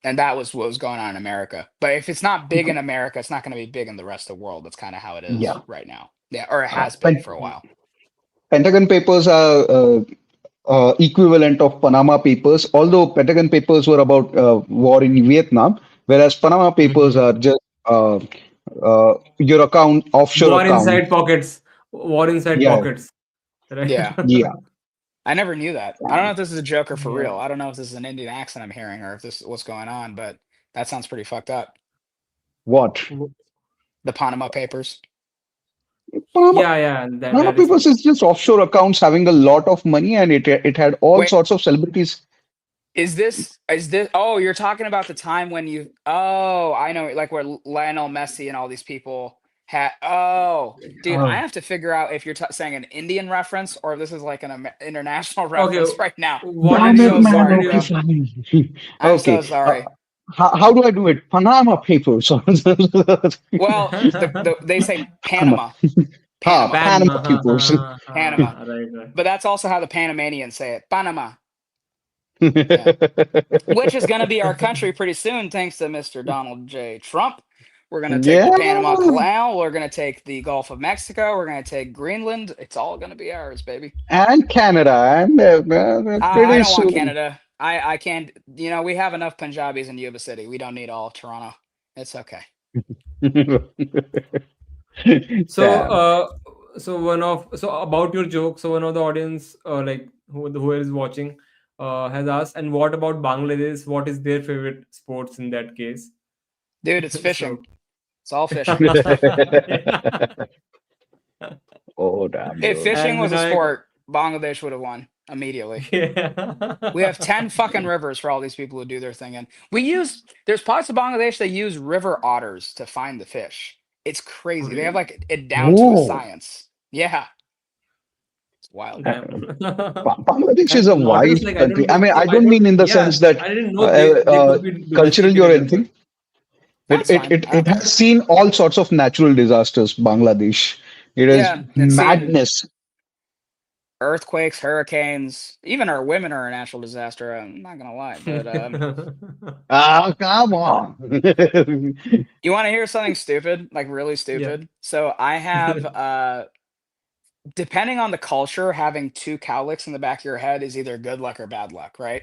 And that was what was going on in America. But if it's not big in America, it's not going to be big in the rest of the world. That's kind of how it is yeah. right now. Yeah, or it Uh, has been Pen- for a while. Pentagon Papers are equivalent of Panama Papers, although Pentagon Papers were about war in Vietnam, whereas Panama Papers Hmm. are just your account, offshore War account. inside pockets. War inside Yeah, pockets. Right. Yeah, yeah. I never knew that. I don't know if this is a joke or for Yeah. real. I don't know if this is an Indian accent I'm hearing or if this is what's going on, but that sounds pretty fucked up. What? The Panama Papers. Panama, Yeah. Yeah. That Panama that is. Papers is just offshore accounts having a lot of money, and it had all Wait, sorts of celebrities. is this oh, you're talking about the time when oh, I know, like where Lionel Messi and all these people had dude, I Uh, have to figure out if you're saying an Indian reference or if this is like an international Okay. reference right now. What I'm did Damn it, so you? man. What sorry, did Okay, bro. you? fine. I'm so Okay. sorry. How do I do it? Panama Papers. Well, they say Panama. Panama, Ha, Panama, Panama Panama. Papers. Panama. Right. Right. But that's also how the Panamanians say it. Panama. Yeah. Which is going to be our country pretty soon, thanks to Mr. Donald J. Trump. We're going to take Yeah. the Panama Canal. We're going to take the Gulf of Mexico. We're going to take Greenland. It's all going to be ours, baby. And Canada. And I pretty don't want soon. Canada. I can't. We have enough Punjabis in Yuba City. We don't need all of Toronto. It's okay. So, Damn. so about your joke. So one of the audience, like who is watching, has asked, and what about Bangladesh? What is their favorite sports in that case? Dude, it's fishing. So, It's all fishing. Oh, damn, If bro. fishing and was a Vinayak, sport, Bangladesh would have won immediately. We have 10 yeah. fucking rivers for all these people who do their thing in. There's parts of Bangladesh that use river otters to find the fish. It's crazy. They have Really? like it down to a Whoa. science. Yeah, it's wild. Damn. Bangladesh is And a Northerners, wild like I country. don't I think mean, so. I I don't don't. mean in the Yeah, sense that I didn't know they could be cultural or domesticated as well. anything. It, That's it fine. it I don't it care. has seen all sorts of natural disasters. Bangladesh, it is Yeah, it's seen madness. earthquakes, hurricanes. Even our women are a natural disaster. I'm not gonna lie, but Ah, come on. you want to hear something stupid, like really Yeah. stupid? So I have, depending on the culture, having two cowlicks in the back of your head is either good luck or bad luck, right?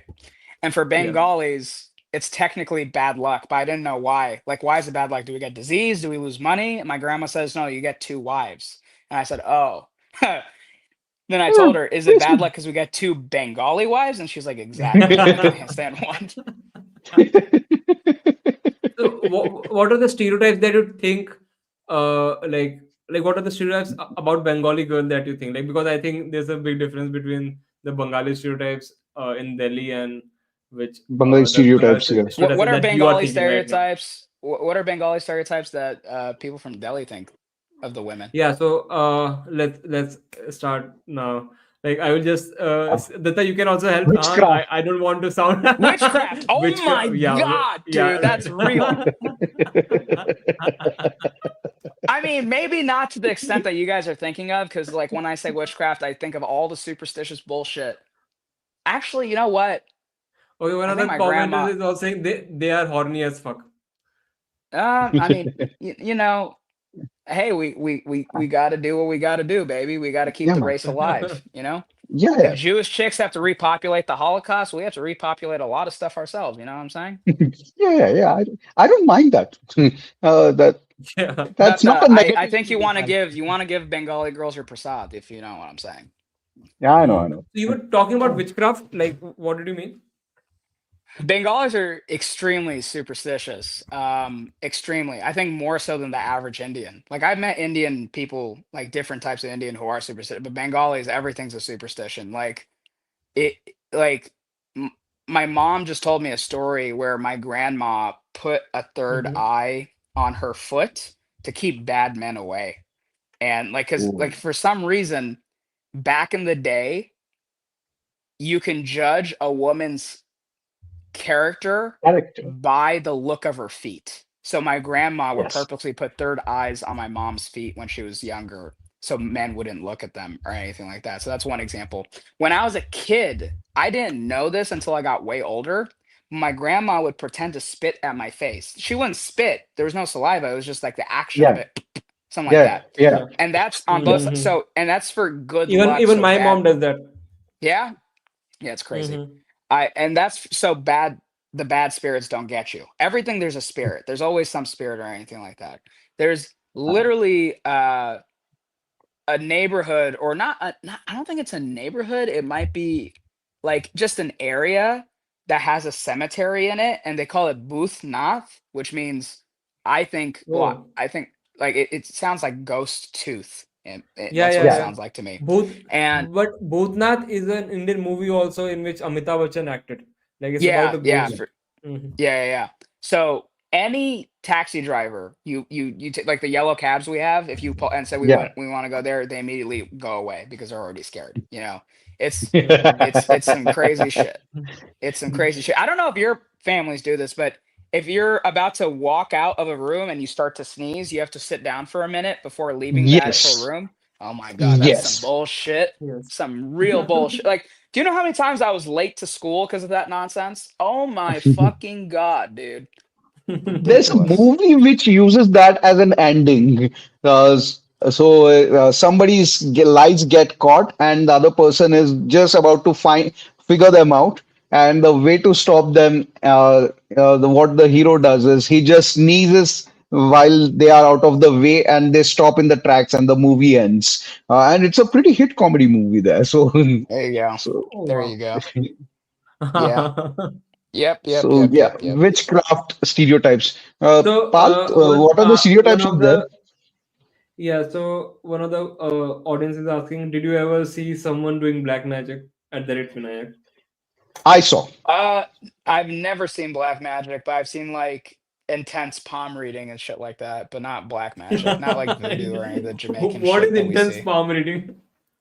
And for Yeah. Bengalis, it's technically bad luck, but I didn't know why. Like, why is it bad luck? Do we get disease? Do we lose money? And my grandma says, no, you get two wives. And I said, oh. Then I told her, is it bad luck because we got two Bengali wives? And she's like, exactly. I only can't stand one. So what are the stereotypes that you think like what are the stereotypes about Bengali girl that you think, like, because I think there's a big difference between the Bengali stereotypes in Delhi and which Bengali the Bengali stereotypes here. What stereotypes are that you are Bengali thinking right now. stereotypes? What are Bengali stereotypes that people from Delhi think of the women? Yeah, so let's start now. Like I will just Datta, you can also help. Witchcraft. I don't want to sound Witchcraft. Oh my witchcraft. Yeah, God, dude, yeah. that's real. I mean, maybe not to the extent that you guys are thinking of, because like when I say witchcraft, I think of all the superstitious bullshit. Actually, you know what? Okay, one I of think the my commenters grandma. is also saying they are horny as fuck. I mean, you know, hey, we got to do what we got to do, baby. We got to keep Yeah, the man. race alive. You know, Yeah, if yeah. Jewish chicks have to repopulate the Holocaust, we have to repopulate a lot of stuff ourselves. You know what I'm saying? Yeah. I don't mind that. That Yeah. that's But not a I negative think thing to have. you want to give Bengali girls your prasad, if you know what I'm saying. Yeah, I know, I Mm. know. So you were talking about witchcraft. Like, what did you mean? Bengalis are extremely superstitious. Extremely. I think more so than the average Indian. Like I've met Indian people, like different types of Indian who are superstitious, but Bengalis, everything's a superstition. Like it, like m- my mom just told me a story where my grandma put a third Mm-hmm. eye on her foot to keep bad men away. And like, cause Oh, like for some reason, back in the day, you can judge a woman's character character. by the look of her feet. So my grandma would Yes. purposely put third eyes on my mom's feet when she was younger so men wouldn't look at them or anything like that. So that's one example. When I was a kid, I didn't know this until I got way older. My grandma would pretend to spit at my face. She wouldn't spit. There was no saliva. It was just like the action of Yeah, it, something like yeah, that. yeah. Yeah. And that's on both sides. Mm-hmm. So, and that's for good Even luck. even So my bad. mom does that. Yeah. Yeah. It's crazy. Mm-hmm. And that's so bad. The bad spirits don't get you. Everything there's a spirit. There's always some spirit or anything like that. There's literally a neighborhood or not, I don't think it's a neighborhood. It might be like just an area that has a cemetery in it, and they call it Booth Nath, which means Oh, I think like it sounds like ghost tooth, and yeah, that's yeah, what it Yeah, yeah. sounds like to me. Booth, And but Bhootnath is an Indian movie also in which Amitabh Bachchan acted. Like it's about yeah, a yeah, ghost. Mm-hmm. yeah. So any taxi driver, you take like the yellow cabs we have, if you pull and say yeah. we want to go there, they immediately go away because they're already scared. You know, it's Mm-hmm. it's some crazy shit. It's some crazy shit. I don't know if your families do this, but if you're about to walk out of a room and you start to sneeze, you have to sit down for a minute before leaving the actual Yes, room. Oh my God, that's some yes. bullshit. Yes. Some real bullshit. Like, do you know how many times I was late to school because of that nonsense? Oh my fucking God, dude. There's a Ridiculous. movie which uses that as an ending. Somebody's lights get caught, and the other person is just about to figure them out. And the way to stop them, what the hero does is he just sneezes while they are out of the way, and they stop in the tracks, and the movie ends. And it's a pretty hit comedy movie there. So, There you go. so, Oh There you wow. go. Yeah. so yeah, Yep. witchcraft stereotypes. So Pal, what are the one stereotypes of out there? the yeah, so one of the audience is asking, did you ever see someone doing black magic at the rate Vinayak? I saw. Uh, I've never seen black magic, but I've seen like intense palm reading and shit like that, but not black magic, not like voodoo or any of the Jamaican What is shit that we intense see. palm reading?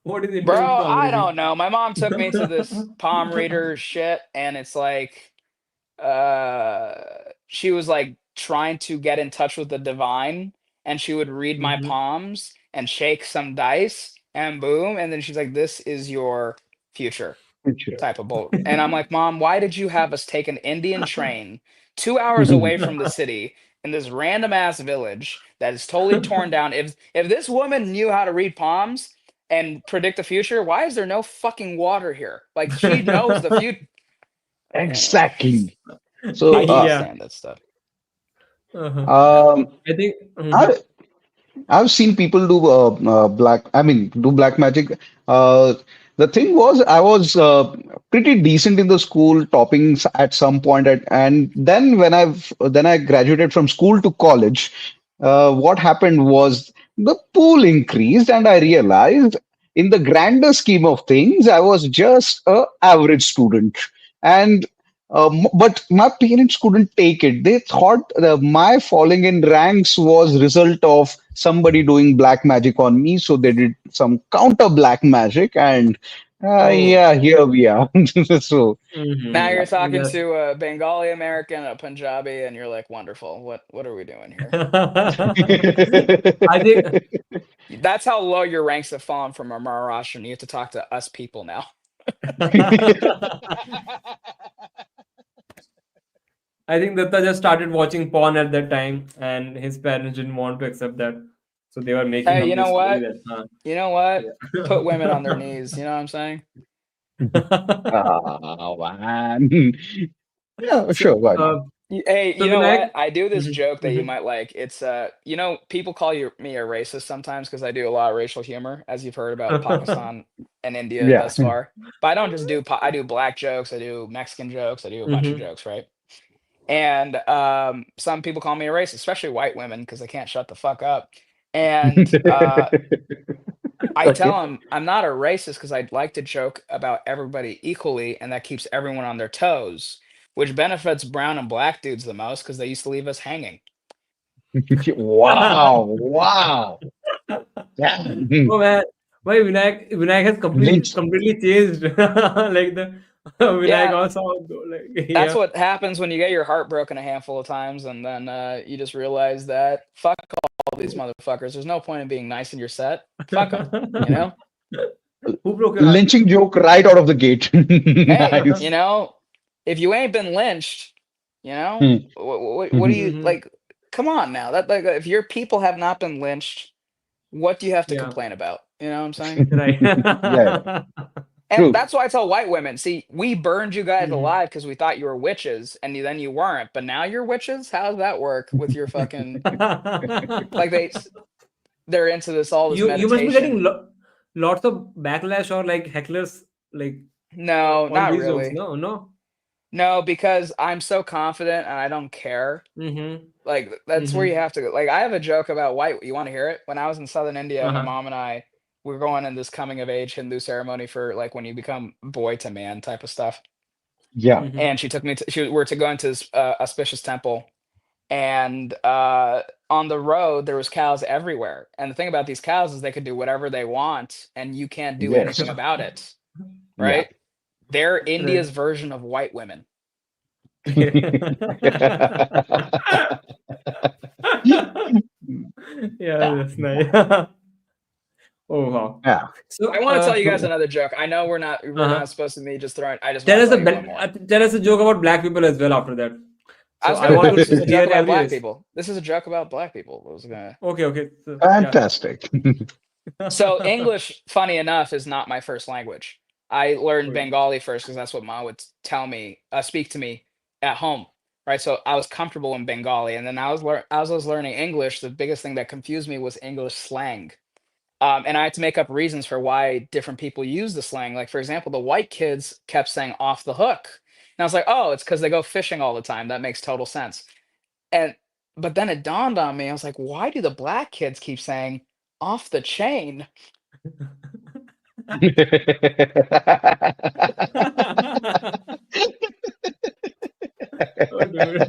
What is intense Bro, palm I reading? don't know. My mom took me to this palm reader shit, and it's like uh she was like trying to get in touch with the divine, and she would read my Mm-hmm. palms and shake some dice, and boom, and then she's like, "This is your future." Sure. Type of boat. And I'm like, Mom, why did you have us take an Indian train 2 hours away from the city in this random ass village that is totally torn down? If this woman knew how to read palms and predict the future, why is there no fucking water here? Like she knows the future. Anyway, Exactly. I So, can't Yeah. stand that stuff. Uh-huh. um, I think. I, I've seen people do do black magic. Uh, the thing was, I was pretty decent in the school, topping at some point, and then then I graduated from school to college. What happened was the pool increased, and I realized, in the grander scheme of things, I was just a average student, and but my parents couldn't take it. They thought my falling in ranks was result of somebody doing black magic on me, so they did some counter black magic, and Oh. yeah, here we are. So Now Mm-hmm. you're talking Yes. to a Bengali American, a Punjabi, and you're like, wonderful. What are we doing here? I think. That's how low your ranks have fallen from a Maharashtrian. You have to talk to us people now. I think Datta just started watching porn at that time, and his parents didn't want to accept that, so they were making Hey, up you know this story what? that. You know what? Put women on their Yeah. knees. You know what I'm saying? oh man, yeah, So, sure, why not? Hey, so you know Vinayak. what? I do this Mhm, joke that you mhm. might like. It's people call me a racist sometimes because I do a lot of racial humor, as you've heard about Pakistan and India Yeah. thus far. But I don't just do I do black jokes, I do Mexican jokes, I do a bunch of Mhm. jokes, right? And some people call me a racist, especially white women, because they can't shut the fuck up. And I Okay. tell them I'm not a racist because I'd like to joke about everybody equally, and that keeps everyone on their toes, which benefits brown and black dudes the most because they used to leave us hanging. Wow, wow. Yeah. Oh man, why Vinayak has Lynch. completely changed. Like the Vinayak Yeah, also like that's yeah. what happens when you get your heart broken a handful of times, and then you just realize that fuck all these motherfuckers. There's no point in being nice in your set. Fuck them, you know. Who broke your heart? Lynching joke right out of the gate. Hey, Nice. if you ain't been lynched, Hmm. what do Mhm. you Hmm. like? Come on now, that like if your people have not been lynched, what do you have to Yeah. complain about? You know what I'm saying? Right. Yeah, And true. that's why I tell white women, see, we burned you guys Mhm. alive because we thought you were witches, and then you weren't. But now you're witches? How does that work with your fucking like they're into all this You must be getting meditation. lots of backlash or like hecklers like No, on not these jokes. really. No, no. No, because I'm so confident and I don't care. Mm-hmm. Like that's where you Mm-hmm. have to go. Like I have a joke about white. You want to hear it? When I was in southern India, my Uh-huh. mom and I we were going in this coming of age Hindu ceremony for like when you become boy to man type of stuff. Yeah. Mm-hmm. And she took me to we're to go into this auspicious temple, and on the road there was cows everywhere. And the thing about these cows is they could do whatever they want, and you can't do anything Yes. about it, Yeah. right? They're Right. India's version of white women. Yeah, Yeah. that's nice. Oh wow. Yeah. I So, want to tell you guys another joke. I know we're uh-huh. not supposed to be just throwing. I just want to tell you one more. Tell us a joke about black people as well after that. I So was I gonna. want This is to a joke hear about every black race. people. This is a joke about black people. I was gonna. Okay, okay. So, yeah. Fantastic. So English, funny enough, is not my first language. I learned Okay. Bengali first because that's what mom would tell me, speak to me at home, right? So I was comfortable in Bengali, and then as I was learning English, the biggest thing that confused me was English slang. And I had to make up reasons for why different people use the slang. Like, for example, the white kids kept saying off the hook. And I was like, oh, it's because they go fishing all the time. That makes total sense. And but then it dawned on me, I was like, why do the black kids keep saying off the chain? Oh, dude.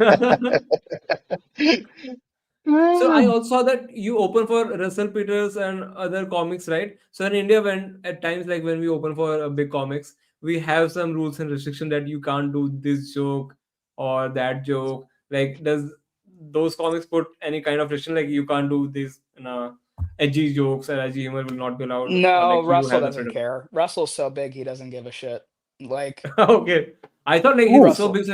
So Ah, I also saw that you open for Russell Peters and other comics, right? So in India, when at times like when we open for a big comics, we have some rules and restriction that you can't do this joke or that joke. Like, does those comics put any kind of restriction, like you can't do this, edgy jokes and edgy humor will not be allowed, or No, like you Russell have the doesn't freedom? care. Russell's so big he doesn't give a shit. Like Okay, I thought like he's oh, so Russell. big, so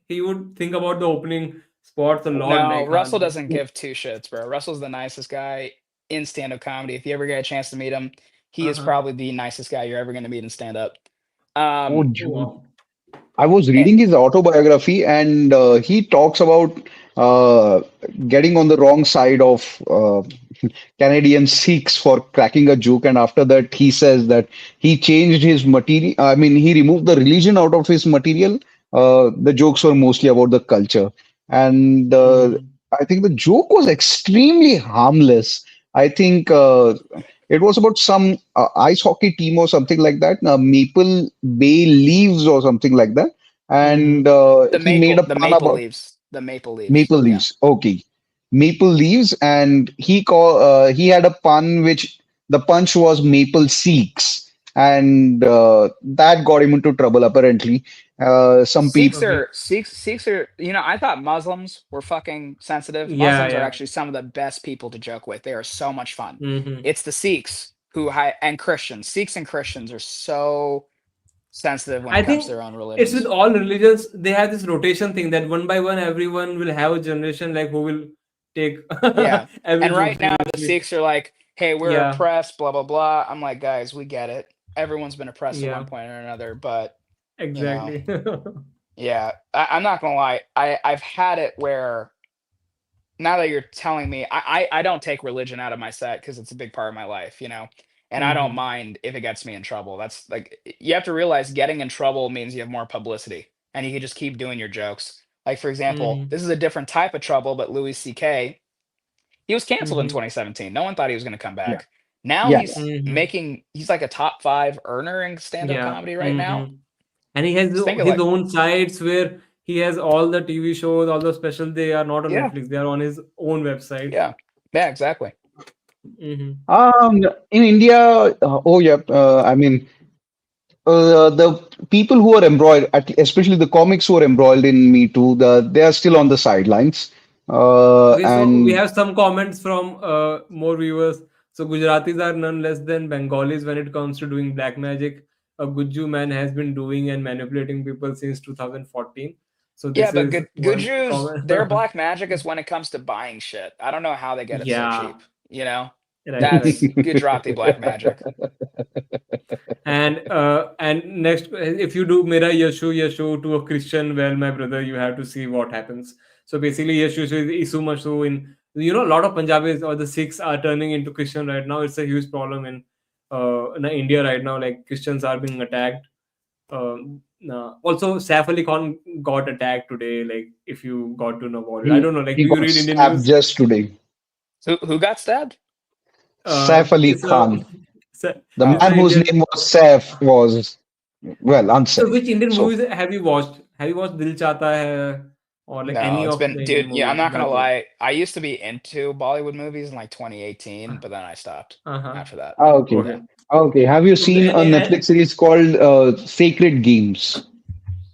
he would think about the opening spots a lot, No, like, Russell doesn't give two shits, bro. Russell's the nicest guy in stand-up comedy. If you ever get a chance to meet him, he is uh-huh. probably the nicest guy you're ever going to meet in stand-up. oh, Um, Oh, Jude. wow. I was eh, reading his autobiography, and he talks about uh, getting on the wrong side of Canadian Sikhs for cracking a joke, and after that, he says that he changed his material. I mean, he removed the religion out of his material. The jokes were mostly about the culture, and Mhm. I think the joke was extremely harmless. I think it was about some ice hockey team or something like that, Maple Bay Leaves or something like that, and Mhm. he made a the pun Maple about Leaves. The Maple Leaves. Maple Yeah. Leaves. Okay, Maple Leaves, and he had a pun which the punch was Maple Seeks, and that got him into trouble apparently. Some people, Okay. Sikhs are, I thought Muslims were fucking sensitive. Yeah, Muslims are yeah. actually some of the best people to joke with. They are so much fun. Mhm. It's the Sikhs and Christians. Sikhs and Christians are so sensitive when I it comes to think their own it's with religions. all religions. They have this rotation thing that one by one, everyone will have a generation like who will take Yeah. every And joke right now the seriously. Sikhs are like, "Hey, we're Yeah, oppressed, blah blah blah." I'm like, "Guys, we get it. Everyone's been oppressed at one yeah, point or another, but, you know, exactly. yeah, I'm not gonna lie. I've had it where now that you're telling me, I don't take religion out of my set because it's a big part of my life, and I don't Mhm. mind if it gets me in trouble. That's like you have to realize getting in trouble means you have more publicity, and you can just keep doing your jokes. Like for example, Mhm. this is a different type of trouble, but Louis C.K. He was canceled in Mhm. 2017. No one thought he was going to come yeah, back. Now yeah, Mhm. he's like a top five earner in stand-up Yeah. comedy right now. Mhm. And he has Just thinking his like, own sites where he has all the TV shows, all the specials. They are not on yeah, Netflix. They are on his own website. yeah, yeah, exactly. Mhm. Um, in India, oh yeah, I mean, the people who are embroiled, especially the comics who are embroiled in Me Too, they are still on the sidelines. Okay, so we And have some comments from more viewers. So Gujaratis are none less than Bengalis when it comes to doing black magic. A Guju man has been doing and manipulating people since 2014. So Yeah, this but is good one Jews, comment. their black magic is when it comes to buying shit. I don't know how they get it so Yeah, cheap. You know, right, right. that's Gujarati black magic. And next, if you do Mera Yashu to a Christian, well, my brother, you have to see what happens. So basically, Yashu is Isu Masu in, a lot of Punjabis or the Sikhs are turning into Christian right now. It's a huge problem in India right now. Like Christians are being attacked. Also, Saif Ali Khan got attacked today. Like, if you got to know about it, I he don't know. Like, he do you got read Indian stabbed news? just today. Who got stabbed? Saif Ali It's a Khan, the Oh, it's man an whose Indian. name was Saif, was well So unsafe. which Indian So movies have you watched? Have you watched Dil Chahta Hai or like no, any it's of been, the Indian dude. Yeah, I'm movies not gonna that you? lie. I used to be into Bollywood movies in like 2018, but then I stopped Uh-huh. after that. okay, Yeah. Okay. okay. Have you So seen a Netflix series called Sacred Games?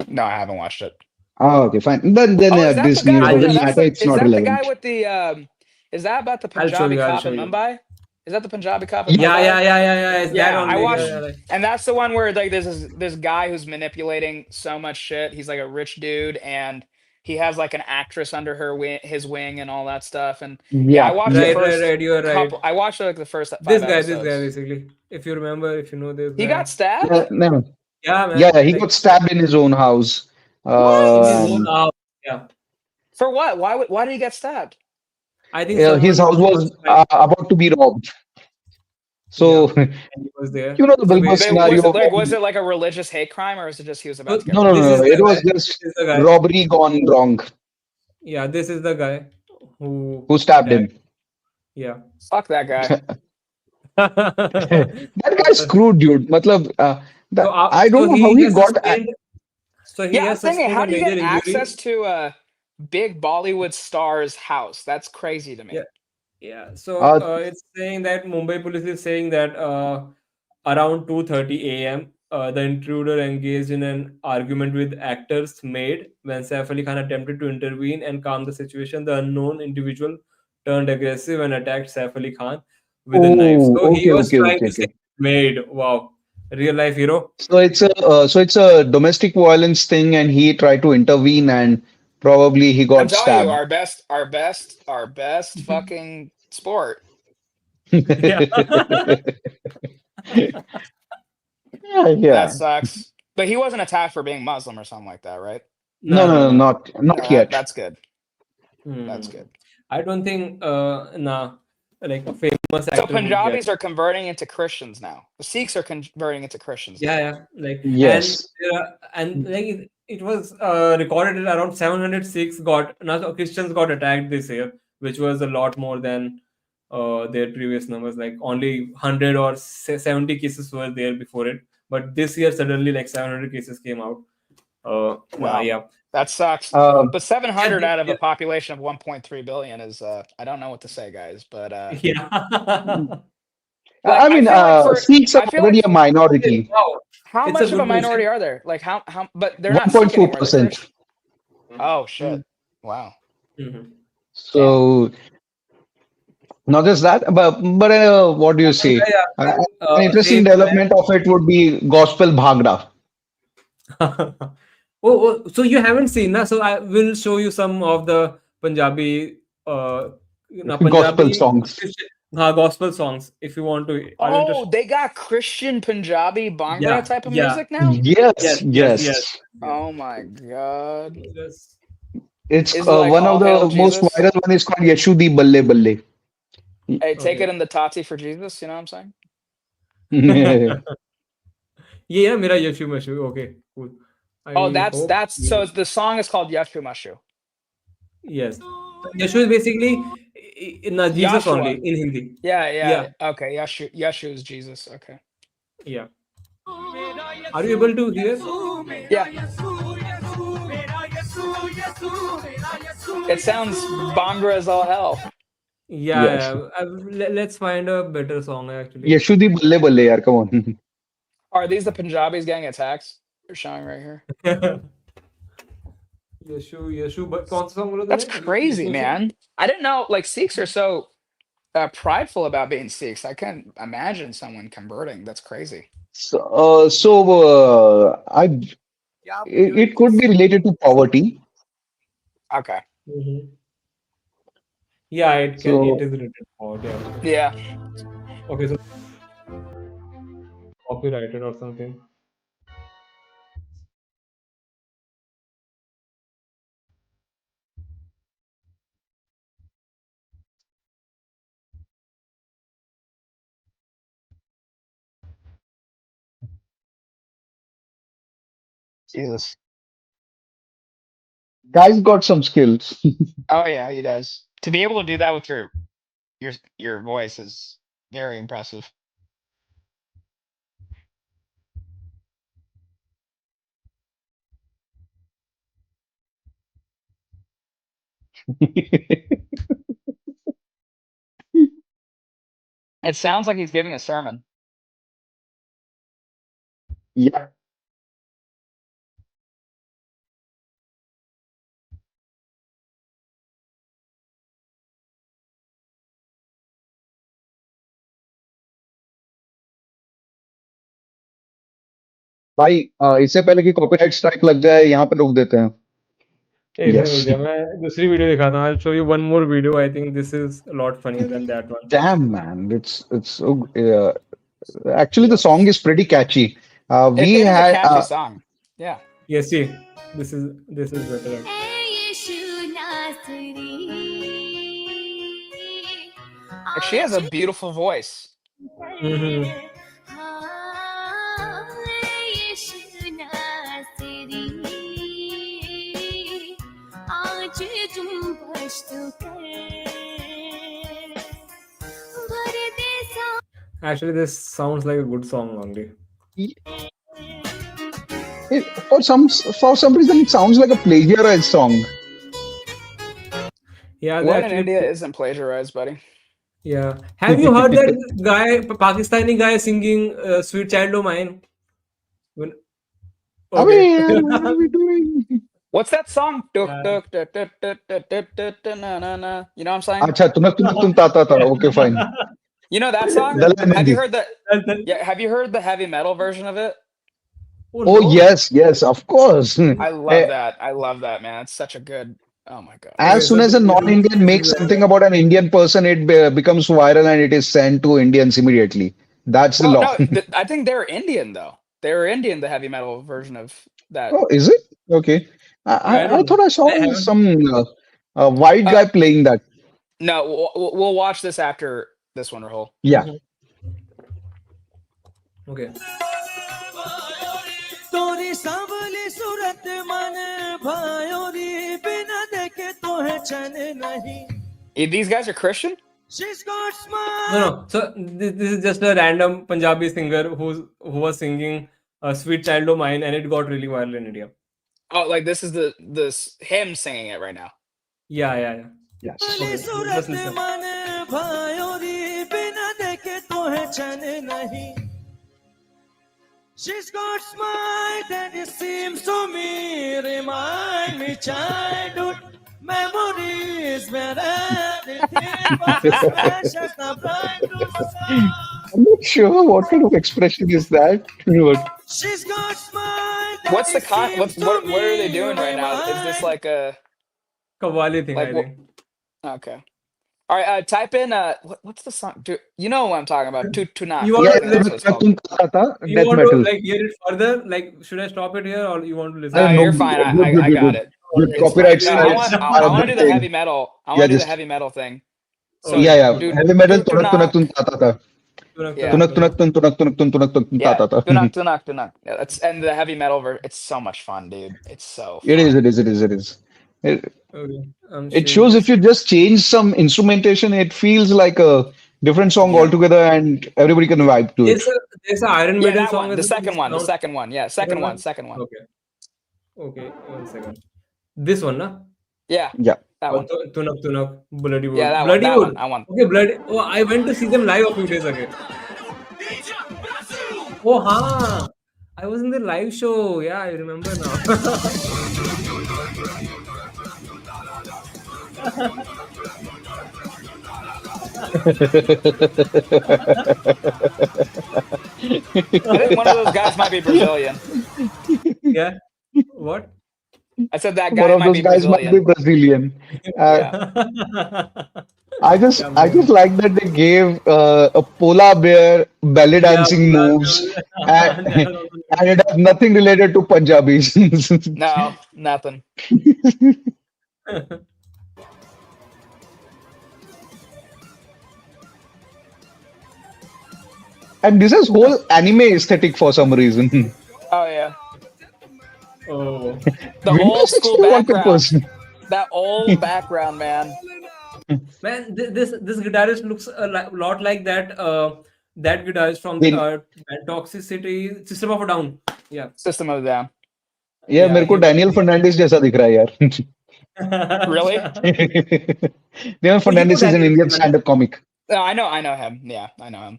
No, I haven't watched it. Okay, fine. Then Oh, is that the this guy? news I'll Wait, doesn't just matter. It's is not that the guy relevant. with the is that about the I'll show Punjabi you. I'll cop show in you. Mumbai? Is that the Punjabi cop in Yeah, Mumbai? yeah, yeah, yeah, yeah. It's that Yeah, I only. Yeah, watched, yeah, like, and that's the one where like there's this guy who's manipulating so much shit. He's like a rich dude, and he has like an actress under his wing and all that stuff. And yeah, I Yeah, watched the yeah. first right. You are right. couple. I watched like the first five This guy, episodes. basically. If you remember, if you know this He guy. got stabbed. No. Yeah, Yeah, man. he Like got stabbed in his own house. What? in his own Um, house. Yeah. For what? Why did he get stabbed? I think his someone house was was trying. about to be robbed. Yeah, So, and he was there. you know the So Bilbo But scenario. Was it like a religious hate crime, or was it just he was about to get No, no, robbed? this no, is no. the It guy. was just This is the guy. robbery gone wrong. Yeah, this is the guy who Who stabbed attacked. him? Yeah. Fuck that guy. That guy's screwed, dude. Matlab, I don't So know how he he has got. sustained. So he Yeah, I'm has thinking, sustained how a do you major get access injury. to big Bollywood star's house. That's crazy to Yeah, me. yeah. So Uh, it's saying that Mumbai police is saying that around 2:30 a.m. The intruder engaged in an argument with actor's maid. When Saif Ali Khan attempted to intervene and calm the situation, the unknown individual turned aggressive and attacked Saif Ali Khan with a knife. oh, So he okay, was okay, trying okay, to okay. save his maid. Wow, real life hero. So it's a domestic violence thing, and he tried to intervene, and probably he I'm got telling you, stabbed. our best fucking sport. Yeah. Yeah, That yeah. sucks. But he wasn't attacked for being Muslim or something like that, right? No, No, no, no, no, no. No, not yet. that's good. That's Hmm. good. I don't think nah, like a famous So actor would get. Punjabis are converting into Christians now. The Sikhs are converting into Christians Yeah, now. yeah. Like Yes. and like it was recorded that around 706 got now Christians got attacked this year, which was a lot more than their previous numbers. Like only 100 or 70 cases were there before it, but this year suddenly like 700 cases came out. Nah, Wow, yeah. that sucks. Uh, But Yeah, 700 out of yeah, a population of 1.3 billion is I don't know what to say, guys. But yeah. like I mean, Sikhs are I feel already like a minority, Wow, how it's a much of a good question. minority are there? Like how but they're not Sikh anymore. They're 1.4%. Christian. Oh shit. Wow. Mhm. Damn. So not just that, but what do you say? Yeah, An interesting same. development of it would be gospel bhangra, So you haven't seen, na? So I will show you some of the Punjabi, gospel Punjabi songs. Christian, gospel songs. If you want to, I will Oh, just. they got Christian Punjabi Bhangra Yeah, type of yeah, music now? Yes, yes, yes, yes, yes. yes. Oh my god. Just It's Is it like one of all hail the most Jesus? viral one is called Yeshudi Balle Balle. Hey, take it okay. in the Tati for Jesus, you know what I'm saying? Yeah, mera Yeshu Mashu. Okay, cool. Oh, I hope. so the song is called Yashu Mashu. Yes. Yeshu is basically in Jesus only Yashua. in Hindi. Yeah, Yeah, yeah. Okay, Yashu is Jesus. Okay. yeah. Are you able to hear? Yeah. It sounds Bhangra as all hell. Yeah, Yes. yeah. Let's find a better song actually. Yeshudi Balle Balle, yaar, come on. Are these the Punjabis getting attacked? They're showing right here. Yeshu कौन सा song बोला That's तूने crazy, Yeshu song? man. I didn't know like Sikhs are so prideful about being Sikhs. I can't imagine someone converting. That's crazy. It could be related to poverty. Okay. Mhm. Yeah, it So is written out. Yeah. Yeah. Okay, so copyrighted or something. Jesus. guys got some skills. Oh yeah, he does. To be able to do that with your voice is very impressive. It sounds like he's giving a sermon. Yeah. भाई इससे पहले कि copyright strike लग जाए यहाँ पे रोक देते हैं इसने यस रुक जा मैं दूसरी वीडियो दिखाता हूँ. I'll show you one more video. I think this is a lot funnier than that one. damn man it's actually the Yeah. song is pretty catchy we It is a had catchy song. Yeah. Yes, see, this is better. Like she has a beautiful voice. Mm-hmm. Actually, this sounds like a good song only. for some reason it sounds like a plagiarized song Yeah, they What in actually. India isn't plagiarized, buddy? Yeah. Have you heard that guy, Pakistani guy singing "Sweet Child O' Mine"? When- I Okay. mean, what are we doing? What's that song? Tuk, Yeah. tuk, tuk, tuk, tuk, tuk, tuk, tuk, tuk, na, na, na. You know what I'm saying? Acha, tunak tunak tum ta ta ta. Okay, fine. You know that song? Dalai Have you Mehndi. heard that? That- Yeah, have you heard the heavy metal version of it? oh Oh no. yes, yes, of course. I love Eh, that. I love that, man. It's such a good. Oh my god. As Okay, soon so as a non-Indian this is makes something about an Indian person, it becomes viral and it is sent to Indians immediately. That's the Well, law. no, I think they're Indian though. They were Indian, the heavy metal version of that. Oh, is it? Okay. I, okay. I I don't know. thought I saw I haven't. some white Uh, guy playing that. no, we'll watch this after this one, Rahul. Yeah. Mhm. Okay. तोरी सांवली सूरत मन भायोरी बिना देखे तो है चैन नहीं These guys are Christian? She's got No, smile no. So this is just a random Punjabi singer who was singing "Sweet Child O' Mine" and it got really viral in India. Oh, like this is this him singing it right now. Yeah, yeah, yeah. Yes. Sawli Okay. Surat Just listen. मन भायोरी बिना देखे तो है चैन नहीं She's got smile that it seems to me remind me childhood memories where everything was precious now bright to my soul. I'm not sure what kind of expression is that. But She's got smile that What's the it con? seems to What are they me doing right now? Is this remind like a Kawali thing, like I what? think. Okay. All right. Type in what's the song? You know what I'm talking about? Tunak. You I want yeah, to think that's listen? what it's called. You death want to metal. like hear it further? Like, should I stop it here or you want to listen? No, No, you're good, fine. good, I good, got good. it. Good It's copyright fine. No, strikes I are want the to do the thing. heavy metal. I Yeah, want to do the just heavy metal thing. So Okay, yeah, yeah. okay. Heavy metal. Tunak tunak tunak. tun ta ta ta. Tunak, Yeah. tunak, Tunak tunak tunak. tun tunak tun ta Yeah. ta ta. Tunak. Yeah, that's and the heavy metal it's so much fun, dude. It's so It is. fun. It is. It is. It is. It, Okay, I'm it seeing shows if this. you just change some instrumentation, it feels like a different song Yeah. altogether, and everybody can vibe to it. There's a there's a Iron Yeah, Maiden that song one. as The well. second Which one. The sounds second one. Yeah, second one. Second one. Okay, okay. 1 second. This one, na? Yeah, Yeah. that one. Tunak tunak, Bloody Yeah, Wood. that one. Bloody That Wood. one. I want. Okay, Bloody. Oh, I went to see them live a few days ago. Oh, ha! I was in the live show. Yeah, I remember now. I think one of those guys might be Brazilian. Yeah. What? I said that One guy of might those be guys might be Brazilian. Brazilian. Uh, Yeah. Yeah, I just like that they gave a polar bear belly yeah, dancing moves, and, that was and it has nothing related to Punjabis. No, nothing. And this is whole anime aesthetic for some reason. Oh yeah. Oh, The Windows old school XP wanted background. person. That old background, man. man, this guitarist looks lot like that guitarist from Win- Toxicity, System of a Down. Yeah, System of a Down. Yeah, मेरे को he- Daniel Fernandes जैसा दिख रहा है यार. Really? Daniel Fernandez is an Indian stand-up comic. I know him. Yeah, I know him.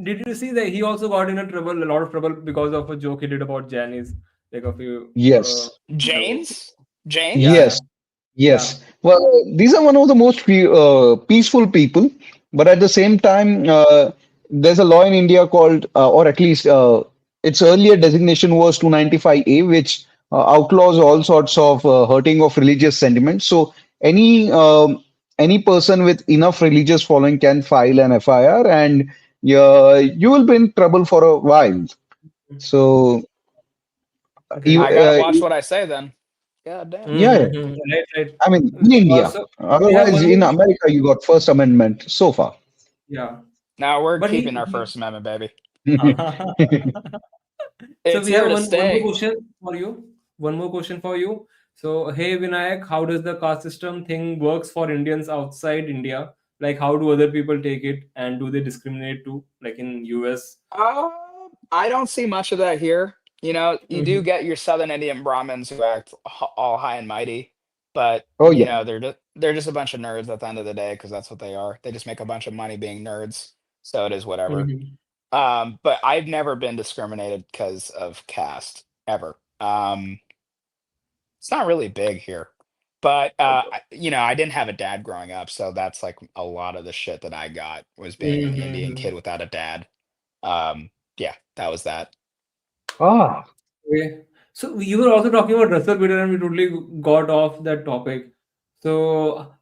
Did you see that he also got in a lot of trouble because of a joke he did about Janis, like a few. Yes. James? James? Yeah. Yes. Yes. Well, these are one of the most peaceful people, but at the same time, there's a law in India called, or at least its earlier designation was 295A, which outlaws all sorts of hurting of religious sentiments. So any person with enough religious following can file an FIR, and you will be in trouble for a while. So Okay. I gotta watch what I say then. God damn. Yeah. Mhm. Right. I mean, in India. Also, Otherwise, one in more- America, you got First Amendment so far. Yeah. Now we're But he- keeping our First Amendment, baby. So It's we here have to one stay. more question for you. One more question for you. So, hey Vinayak, how does the caste system thing works for Indians outside India? Like, how do other people take it, and do they discriminate too? Like in US? I don't see much of that here. You know, you do get your Southern Indian Brahmins who act all high and mighty. but Oh you yeah. know, they're just a bunch of nerds at the end of the day because that's what they are. They just make a bunch of money being nerds, so it is whatever. Mhm. But I've never been discriminated because of caste ever. It's not really big here, but you know, I didn't have a dad growing up, so that's like a lot of the shit that I got was being an Indian kid Mhm. without a dad. Yeah, that was that. Ah, Okay. So you were also talking about Russell Peter, and we totally got off that topic. So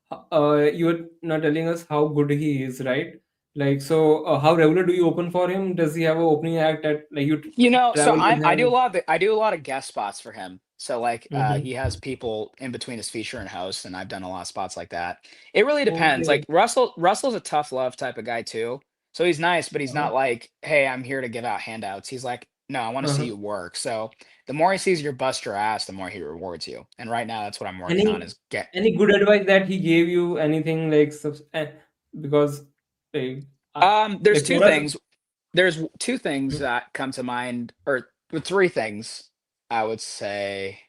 you were not telling us how good he is, right? Like, so how regular do you open for him? Does he have an opening act at like you You know, so travel with him? I do a lot of guest spots for him. So like he Mm-hmm. has people in between his feature and host, and I've done a lot of spots like that. It really depends. Okay. Like Russell's a tough love type of guy too. So he's nice, but he's Uh-huh. not like, hey, I'm here to give out handouts. He's like, no, I want to see Uh-huh. you work. So the more he sees you bust your ass, the more he rewards you. And right now that's what I'm working on Any is get any good advice that he gave you? Anything like because like there's like two for us. things. There's two things that come to mind, or three things I would say.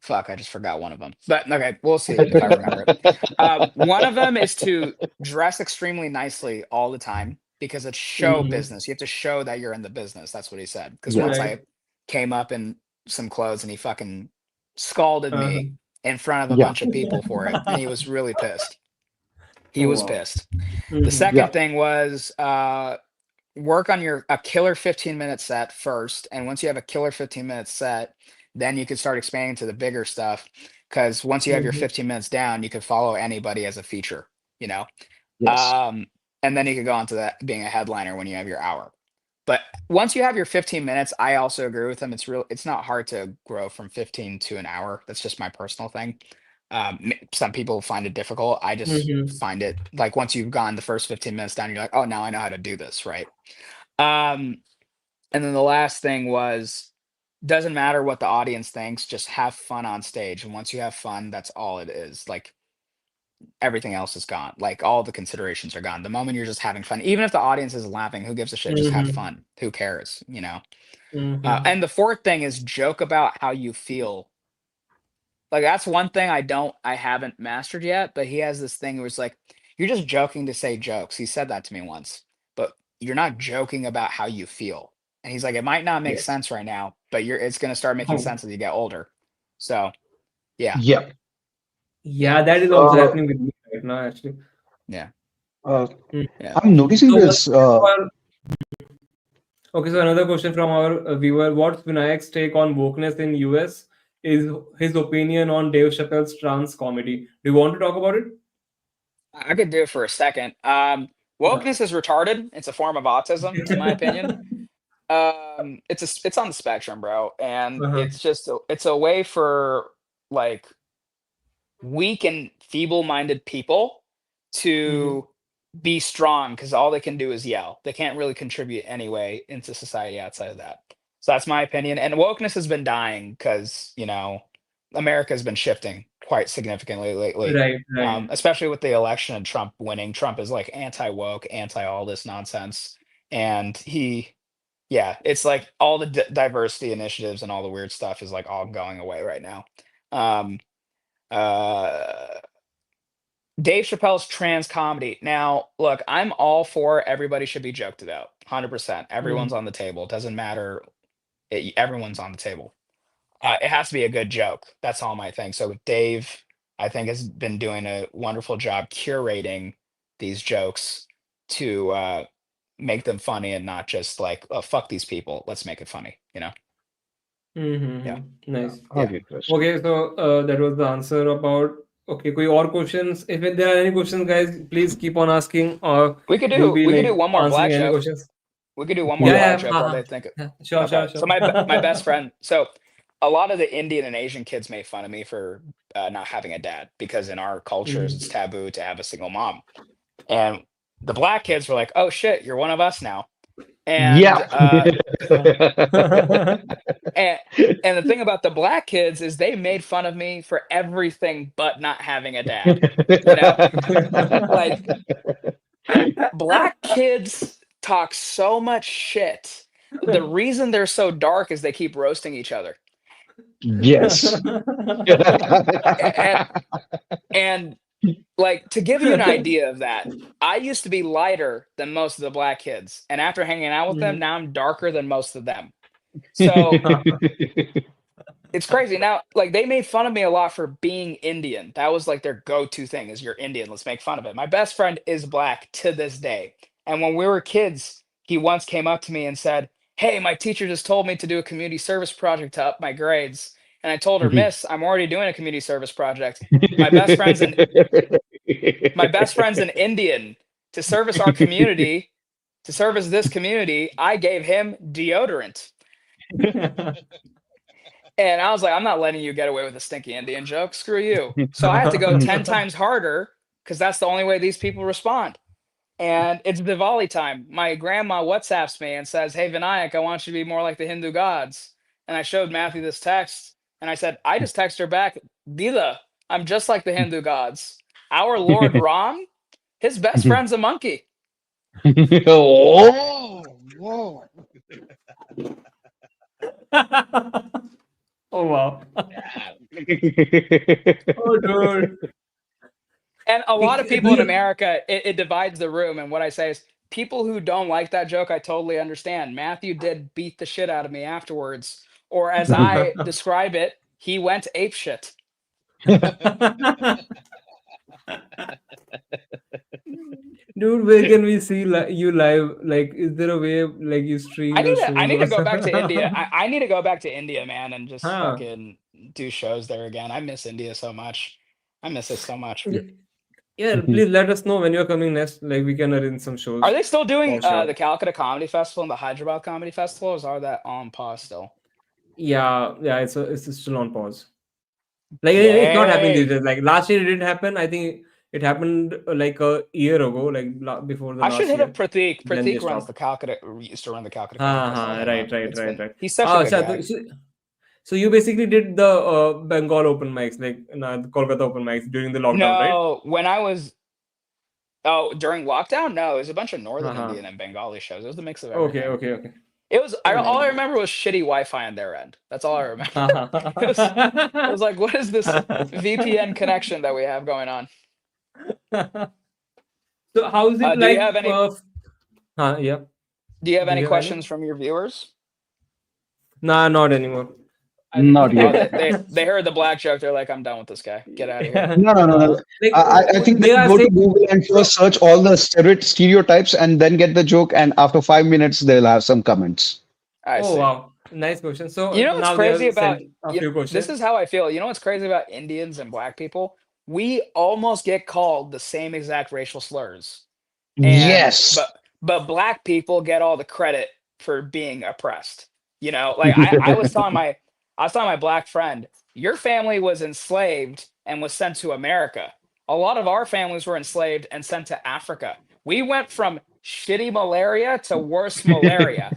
Fuck, I just forgot one of them. But okay, we'll see if I remember it. One of them is to dress extremely nicely all the time because it's show Mm-hmm. business. You have to show that you're in the business. That's what he said. Because yeah. once Right. I came up in some clothes and he fucking scalded Uh-huh. me in front of a Yeah. bunch of people for it, and he was really pissed. He Oh was wow. pissed. The Mm-hmm. Yeah. second thing was work on a killer 15-minute set first, and once you have a killer 15-minute set, then you can start expanding to the bigger stuff, because once you have your Mm-hmm. 15 minutes down, you can follow anybody as a feature, you know. Yes. And then you could go on to that being a headliner when you have your hour. But once you have your 15 minutes, I also agree with him. It's not hard to grow from 15 to an hour. That's just my personal thing. Some people find it difficult. I just Mm-hmm. find it like once you've gone the first 15 minutes down, you're like, oh, now I know how to do this, right? Um, and then the last thing was, doesn't matter what the audience thinks, just have fun on stage. And once you have fun, that's all it is. Like everything else is gone. Like all the considerations are gone. The moment you're just having fun, even if the audience is laughing, who gives a shit? Just have Mm-hmm. fun. Who cares? You know? Mm-hmm. And the fourth thing is joke about how you feel. Like that's one thing I haven't mastered yet, but he has this thing where it's like, you're just joking to say jokes. He said that to me once, but you're not joking about how you feel. And he's like, it might not make Yes. sense right now, but it's gonna start making Oh. sense as you get older. So yeah, Yeah. Yeah, that is also Uh, happening with me right now, actually. yeah, uh, Mm. yeah. I'm noticing So one this. question for okay, so another question from our viewer: what's Vinayak's take on wokeness in US? Is his opinion on Dave Chappelle's trans comedy? Do you want to talk about it? I could do it for a second. Yeah. Wokeness is retarded. It's a form of autism, in my opinion. It's on the spectrum, bro, and Uh-huh. it's a way for like weak and feeble-minded people Mm-hmm. to be strong because all they can do is yell. They can't really contribute anyway into society outside of that. So that's my opinion. And wokeness has been dying because, you know, America has been shifting quite significantly lately. Right, right. Especially with the election and Trump winning. Trump is like anti-woke, anti all this nonsense. And yeah, it's like all the diversity initiatives and all the weird stuff is like all going away right now. Um, uh, Dave Chappelle's trans comedy. Now, look, I'm all for everybody should be joked about. 100%. Mm-hmm. Everyone's on the table. Doesn't matter. Everyone's on the table. It has to be a good joke. That's all my thing. So Dave, I think, has been doing a wonderful job curating these jokes to make them funny and not just like, oh, fuck these people. Let's make it funny. You know? Yeah. Mm-hmm. Nice. Yeah. okay, Chris. Okay, so that was the answer about. Okay, कोई और questions? If there are any questions, guys, please keep on asking, or we'll be We could do like one more black answering any joke. questions. We could do one more Yeah, Yeah. black yeah, joke while हाँ, they हाँ. think. Yeah, sure, Okay, sure, so sure. my best friend. So a lot of the Indian and Asian kids made fun of me for not having a dad because in our cultures it's Mhm. taboo to have a single mom. And the black kids were like, "Oh shit, you're one of us now." And Yeah. and and the thing about the black kids is they made fun of me for everything but not having a dad. You know, like black kids talk so much shit. The reason they're so dark is they keep roasting each other. Yes. And, and like to give you an idea of that, I used to be lighter than most of the black kids, and after hanging out with them, Mhm. now I'm darker than most of them. So it's crazy. Now, like they made fun of me a lot for being Indian. That was like their go-to thing is you're Indian. Let's make fun of it. My best friend is black to this day. And when we were kids, he once came up to me and said, "Hey, my teacher just told me to do a community service project to up my grades." And I told her, "Miss, I'm already doing a community service project. My best friend's an my best friend's an Indian to service our community, to service this community. I gave him deodorant." And I was like, "I'm not letting you get away with a stinky Indian joke. Screw you." So I had to go 10 times harder because that's the only way these people respond. And it's Diwali time. My grandma WhatsApps me and says, "Hey, Vinayak, I want you to be more like the Hindu gods." And I showed Matthew this text and I said, I just text her back, "Dida, I'm just like the Hindu gods. Our Lord Ram, his best friend's a monkey." Oh, whoa. Oh wow. Oh dude. And a lot of people in Dude. America, it divides the room. And what I say is, people who don't like that joke, I totally understand. Matthew did beat the shit out of me afterwards. Or as I describe it, he went ape shit. Dude, where can we see you live? Like, is there a way like you stream your I shows need or to go back to India. something? I need to go back to India, man, and just Huh. fucking do shows there again. I miss India so much. I miss it so much. Yeah, please let us know when you're coming next. Like, we can arrange some Are shows they still doing for sure. the Calcutta Comedy Festival and the Hyderabad Comedy Festival? Or is all that on pause still? Yeah, yeah, it's still on pause. Like, it's not happening these Yay! days. Like last year, it didn't happen. I think it happened like a year ago, like before the I should last hit up year. Pratik. Then they Pratik runs stopped. the Calcutta, used to run the Calcutta Comedy Festival. I'll hit him Right, up. right, It's right, been, right. he's such a Oh, good guy. so you basically did the Bengal open mics, like the Kolkata open mics during the lockdown, right? No, when I was during lockdown, no, it was a bunch of Northern Uh-huh. Indian and Bengali shows. It was a mix of Okay, everything. okay, okay. It was Oh, all nice. I remember was shitty Wi-Fi on their end. That's all I remember. It was like, what is this VPN connection that we have going on? So how is it Do you like? have any Yeah. Do you have Do any you have any? questions from your viewers? Nah, not anymore. I Not Oh, yet. they heard the black joke. They're like, "I'm done with this guy. Get out of here." Yeah. No, no, no, no. Like I think they they'll are go to saying. Google and first search all the stereotypes and then get the joke. And after 5 minutes, they'll have some comments. I Oh see. wow, nice question. So You know what's now they crazy have about sent a you? few This questions. is how I feel. You know what's crazy about Indians and black people? We almost get called the same exact racial slurs, and Yes. but black people get all the credit for being oppressed. You know, like I was telling my black friend, your family was enslaved and was sent to America. A lot of our families were enslaved and sent to Africa. We went from shitty malaria to worse malaria.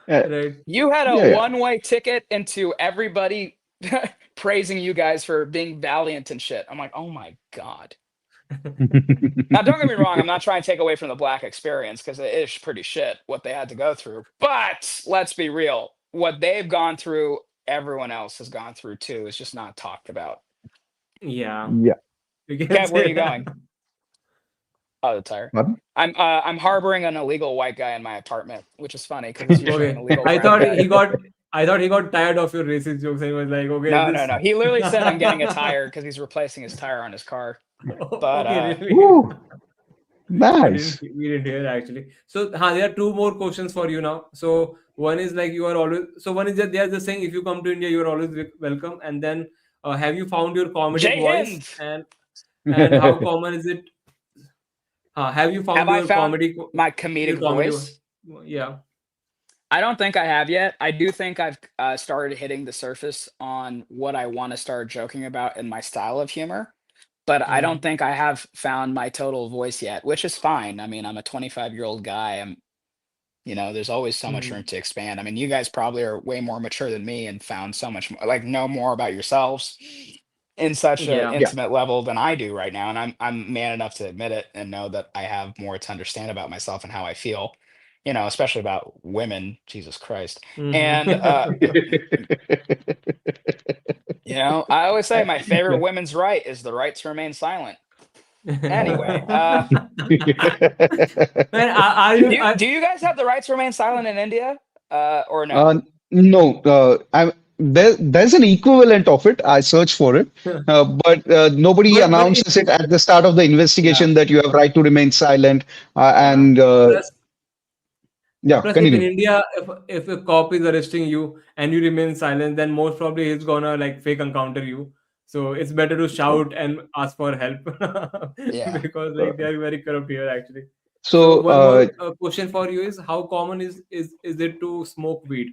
Uh, Right. You had a yeah, yeah. one-way ticket into everybody praising you guys for being valiant and shit. I'm like, oh my God. Now, don't get me wrong, I'm not trying to take away from the black experience because it is pretty shit what they had to go through. But let's be real. What they've gone through, everyone else has gone through too. It's just not talked about. Yeah, Yeah. you can Kev, where are say you that. going? Oh, the tire. Pardon? I'm harboring an illegal white guy in my apartment, which is funny because it's usually an Okay, illegal I brown thought guy. he got. I thought he got tired of your racist jokes and he was like, okay, No, no, this. no. He literally said I'm getting a tire because he's replacing his tire on his car. But Okay, really? Ooh, I nice. we didn't hear actually. So there are two more questions for you now. So one is like you are always. So one is that they are just saying if you come to India, you are always welcome. And then have you found your comedic Jai voice Hind! and how common is it? Have you Have found I your found my your comedic comedy? voice? Yeah. I don't think I have yet. I do think I've started hitting the surface on what I want to start joking about in my style of humor, but I don't Mhm. think I have found my total voice yet, which is fine. I mean, I'm a 25-year-old guy. There's always so much room Mhm. to expand. I mean, you guys probably are way more mature than me and found so much more, like know more about yourselves in such an Yeah. Yeah. intimate level than I do right now. And I'm man enough to admit it and know that I have more to understand about myself and how I feel. especially about women. Jesus Christ. And Mhm. I always say my favorite women's right is the right to remain silent. Anyway, Man, are you? do you guys have the right to remain silent in India? Or no? Uh, no, there's an equivalent of it. I search for it, but nobody but announces it at the start of the yeah, investigation that you have right to remain silent. yeah. And Plus, yeah, plus, if in continue. India, if a cop is arresting you and you remain silent, then most probably he's gonna like fake encounter you. So it's better to shout and ask for help Yeah. because Uh, like they are very corrupt here actually. So so, one more question for you is how common is it to smoke weed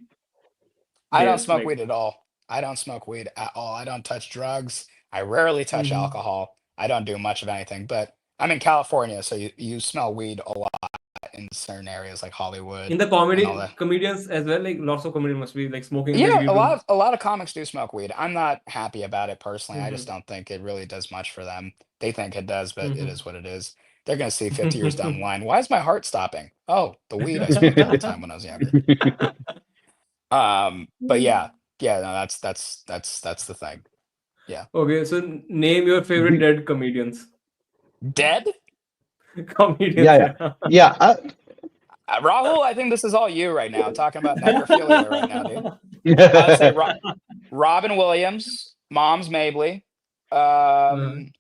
I don't there? smoke Like, weed at all. I don't smoke weed at all. I don't touch drugs. I rarely touch Mhm. alcohol. I don't do much of anything, but I'm in California, so you smell weed a lot in certain areas like In Hollywood the and all comedy that. comedians as well, like lots of comedians must be like smoking weed. Yeah, You do. a lot of comics do smoke weed. I'm not happy about it personally. I just Mhm. don't think it really does much for them. They think it does, but it Mhm. is what it is. They're gonna see 50 years down the line. Why is my heart stopping? Oh, the weed I smoked all the time when I was younger. But yeah, yeah, no, that's the thing. Yeah. Okay, so name your favorite dead comedians. Dead? yeah, Comedians, yeah, yeah. yeah. Rahul, I think this is all you right now, talking about necrophilia right now, dude. I'd say Robin Williams, Mom's Mabley. Uh, Um,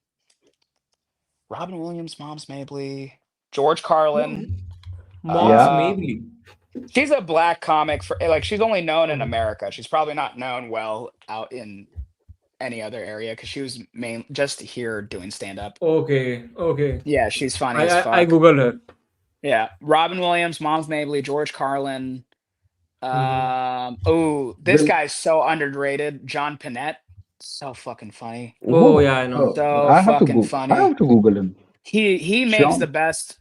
Robin Williams, Mom's Mabley, George Carlin. Mo- Moms, Yeah. Uh, maybe. she's a black comic for like she's only known in Okay. America. She's probably not known well out in any other area because she was just here doing stand up. Okay. Okay. Yeah, she's funny I as I, I fuck. Google her. Yeah, Robin Williams, Mom's Mabley, George Carlin. Mm-hmm. Oh, this Well, guy's so underrated. John Panette, so fucking funny. Oh oh, yeah, I know. So fucking I have funny. to Google him. He makes the Sure. best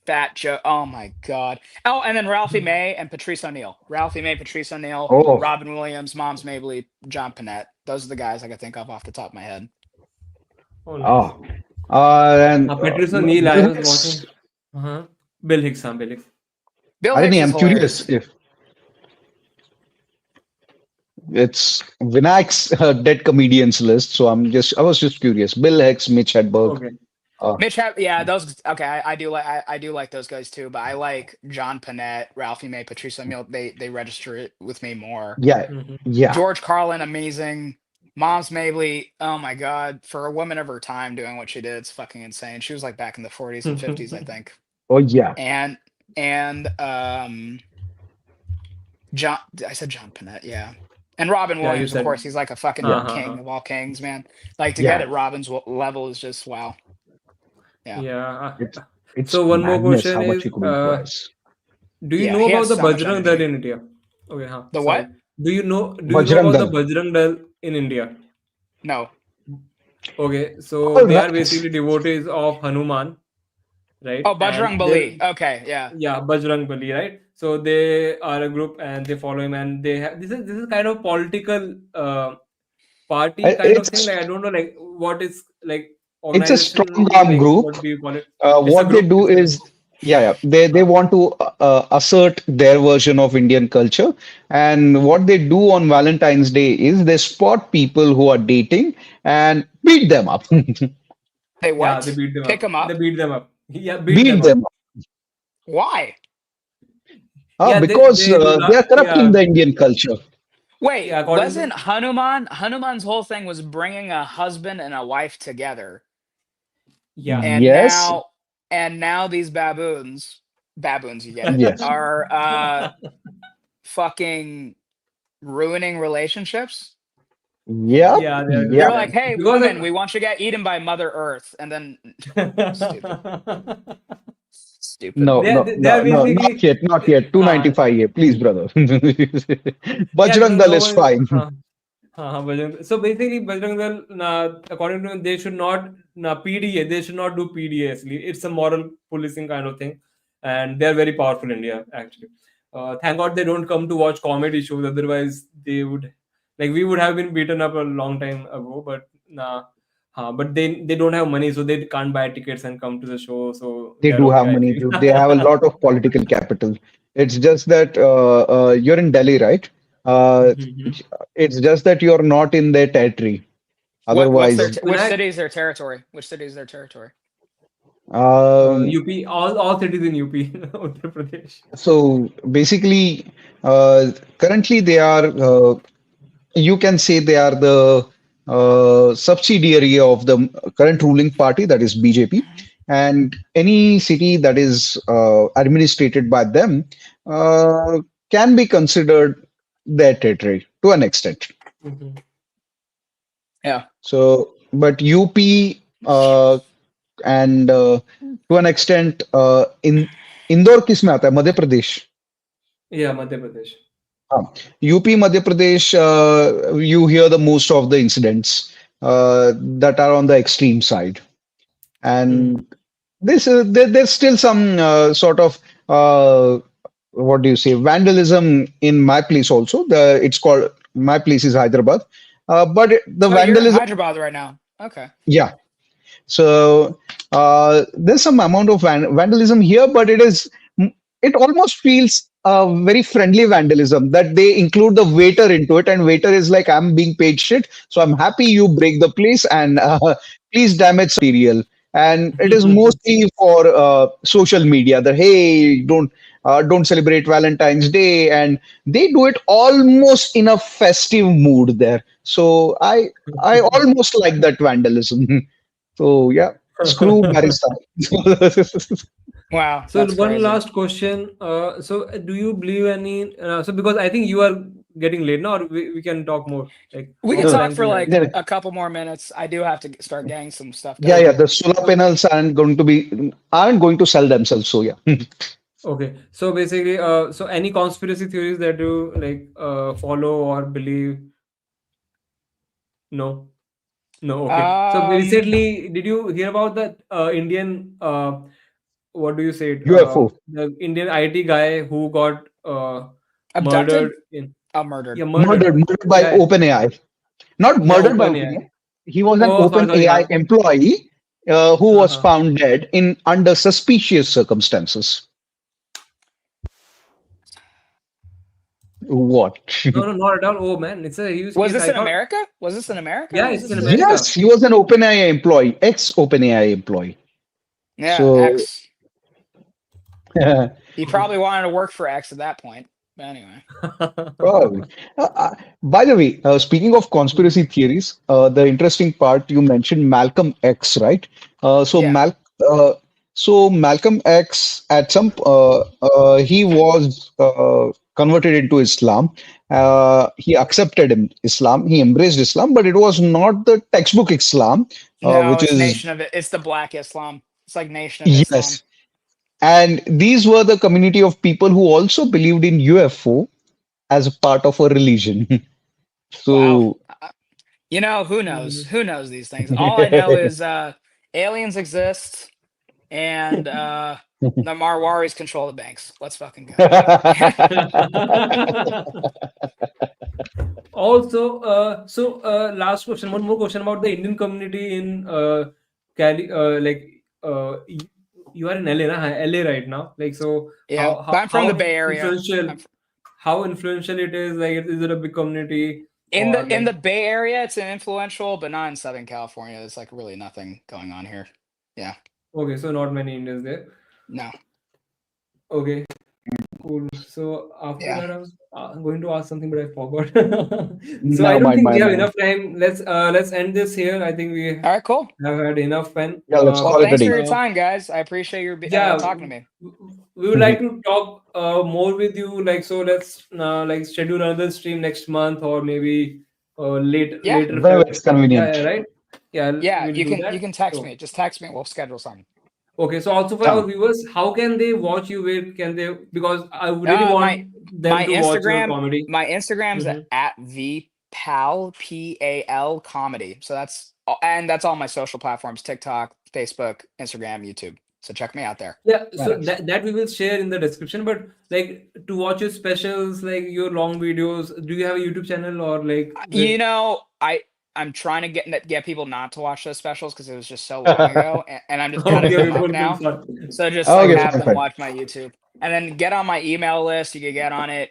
fat joke. Oh my god. Oh, and then Ralphie May and Patrice O'Neill. Ralphie May, Patrice O'Neill, Oh, Robin Williams, Mom's Mabley, John Panette. Those are the guys I can think of off the top of my head. Oh nice. oh, and Patrice O'Neill, I Bill was Hicks. watching. Uh-huh. Bill Hicks, Bill Hicks. Bill I don't Hicks know. is I'm curious hilarious. if it's Vinayak's dead comedians list. So I was just curious. Bill Hicks, Mitch Hedberg. Okay. Uh, Yeah, those okay. I do like those guys too, but I like John Panette, Ralphie May, Patrice O'Neill. They register it with me more. yeah, Mm-hmm. yeah, George Carlin, amazing. Mom's Mabley, oh my god, for a woman of her time doing what she did, it's fucking insane. She was like back in the 40s and 50s, I think. oh yeah, And John, I said John Panette, yeah. And Robin Yeah, you Williams, of said. course, he's like a fucking yeah, king Uh-huh. of all kings, man. Like to get yeah. at Robin's level is just wow. Yeah. Yeah. It's it's So one more madness question how much is, you could improvise. do you Yeah, know he has about the so much Bajrang Dal energy. in India? Okay, huh. The Sorry. what? Do you know Bajrang about the Dal. Bajrang Dal in India? No. Okay, so All they are right. basically devotees of Hanuman, right? Oh, And Bajrang they, Bali. Okay, yeah. yeah, Bajrang Bali, right? So they are a group and they follow him, and they have this is kind of political party kind of thing. It's Like I don't know, like what is like it's a strong organizationally, arm like group. what do you call it? It's a What they group. do It's a group. is, yeah, yeah, they Uh, want to assert their version of Indian culture, and what they do on Valentine's Day is they spot people who are dating and beat them up, They yeah, they what? beat them Pick up. them They up? beat them up. Yeah, beat beat them up. them up, Why? Yeah, because they do they not. are corrupting Yeah, the Indian culture. Wait, yeah. According wasn't to Hanuman's whole thing was bringing a husband and a wife together, yeah, and Yes, now these baboons, you get it, yes, are fucking ruining relationships. yep, yeah, they are They're doing yep. like, that "Hey, because woman, we want you to get eaten by Mother Earth," and then stupid, stupid. No, they are no, they no, are no, basically not yet. 295 a, please, brother. yeah. Bajrang No, Dal no is one. fine. So basically, Bajrang Dal, according to them, they should not PDA. They should not do PDA. Actually, it's a moral policing kind of thing, and they are very powerful in India. Actually, thank God they don't come to watch comedy shows. Otherwise, they would like we would have been beaten up a long time ago. But but they don't have money, so they can't buy tickets and come to the show. So They they are do have okay, I money feel. too. They have a lot of political capital. It's just that you're in Delhi, right? Mhm. It's just that you're not in their territory. What's their Otherwise, which Vinayak, city is their territory? Which city is their territory? um, UP, all cities in UP, Uttar Pradesh. so basically, currently they are. You can say they are the subsidiary of the current ruling party, that is BJP, and any city that is administrated by them uh, can be considered their territory to an extent. Mhm. Yeah. So, but UP and to an extent, in Indore किसमें आता है? Madhya Pradesh. Yeah, Madhya Pradesh. UP, Madhya Pradesh, you hear the most of the incidents that are on the extreme side. Mm. And there's still some sort of what do you say, vandalism in my place also. It's called, my place is Hyderabad, but the Oh, you're in vandalism, Hyderabad right now. Okay. yeah. So there's some amount of vandalism here, but it almost feels very friendly vandalism that they include the waiter into it, and waiter is like, I'm being paid shit, so I'm happy you break the place and please damage some material. And it is mostly for social media that, hey, don't celebrate Valentine's Day, and they do it almost in a festive mood there. So I almost like that vandalism. So yeah, screw barista. Wow, So that's one crazy. last question. Do you believe any? So because I think you are getting late now, or we can talk more. Like, We how could much No, talk time do for we have? like a couple more minutes. I do have to start getting some stuff yeah, done. yeah. Okay. The solar So panels aren't going to sell themselves. So yeah. okay. So basically, so any conspiracy theories that you like follow or believe? No. No. Okay. So Um, recently, did you hear about that Indian? What do you say? It? UFO The Indian IT guy who got abducted? murdered in. Murdered. Yeah, murdered. murdered by Yeah. OpenAI. Not Yeah. murdered by OpenAI. OpenAI. He was an Oh, sorry, sorry. OpenAI Yeah. employee who was Uh-huh. found dead in under suspicious circumstances. What? No, no, not at all. Oh man, it's a huge Was case. this I in thought, America? Was this in America? yeah, Was it's in this America. Yes, he was an OpenAI employee, ex-OpenAI employee. Yeah, So X. He probably wanted to work for X at that point. But anyway. probably. By the way, speaking of conspiracy theories, the interesting part you mentioned Malcolm X, right? Uh, so Yeah. Mal, uh, so Malcolm X at he was converted into Islam. He accepted Islam. He embraced Islam, but it was not the textbook Islam, No, which it's is Nation of it. It's the Black Islam. It's like Nation of Islam. yes. And these were the community of people who also believed in UFO as a part of a religion. Wow. So You know, who knows? Mhm. Who knows these things? All I know is aliens exist and the Marwaris control the banks. Let's fucking go. Also, last question, one more question about the Indian community in Cali. Y- you are in LA, nah? LA right now. Like, so Yeah. But I'm from the how Bay Area. influential? How influential it is? Like, is it a big community or In the like? Bay Area, it's influential, but not in Southern California. There's like really nothing going on here. Yeah. Okay, so not many Indians there. No. Okay. Cool. So after Yeah. that, I was going to ask something, but I forgot. So I never don't mind, think we my have man. enough time. Let's end this here. I think we All right, cool. have had enough fun. Yeah, let's Well, call it a thanks for day. your time, guys. I appreciate your Yeah, talking to me. we would like to talk more with you. Like, so let's like schedule another stream next month or maybe Yeah. later. Whenever it's Yeah, convenient. yeah, right. Yeah, Yeah, we'll do you that. can text So me. Just text me. We'll schedule something. okay. So also for our Done. viewers, how can they watch you? Where can they? Because I really want them My to watch your Instagram comedy. my Instagram's Mm-hmm. at vpal PAL comedy. So that's all my social platforms: TikTok, Facebook, Instagram, YouTube. So check me out there. Yeah, so Nice. that we will share in the description. But like to watch your specials, like your long videos, do you have a YouTube channel or like You with? know, I'm trying to get people not to watch those specials because it was just so long ago, and I'm just kind of Okay, okay, giving up full now. fun. So just like Okay, have fine, them fine. watch my YouTube. And then get on my email list. You can get on it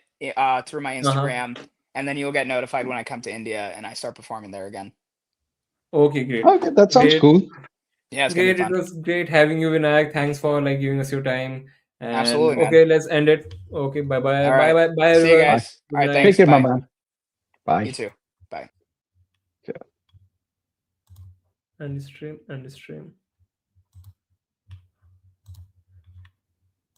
through my Instagram, and then you'll get notified when I come to India and I start performing there again. Okay, great. Okay, that sounds Great. cool. Yeah, it's gonna Great. be It fun. was great having you, Vinayak. Thanks for like giving us your time. And Absolutely, man. okay, let's end it. Okay, bye bye. All Bye right. bye. Bye See you everyone. guys. Good All right, night. thanks. Take care, my Bye. man. Bye. You too. Bye. End stream. End stream.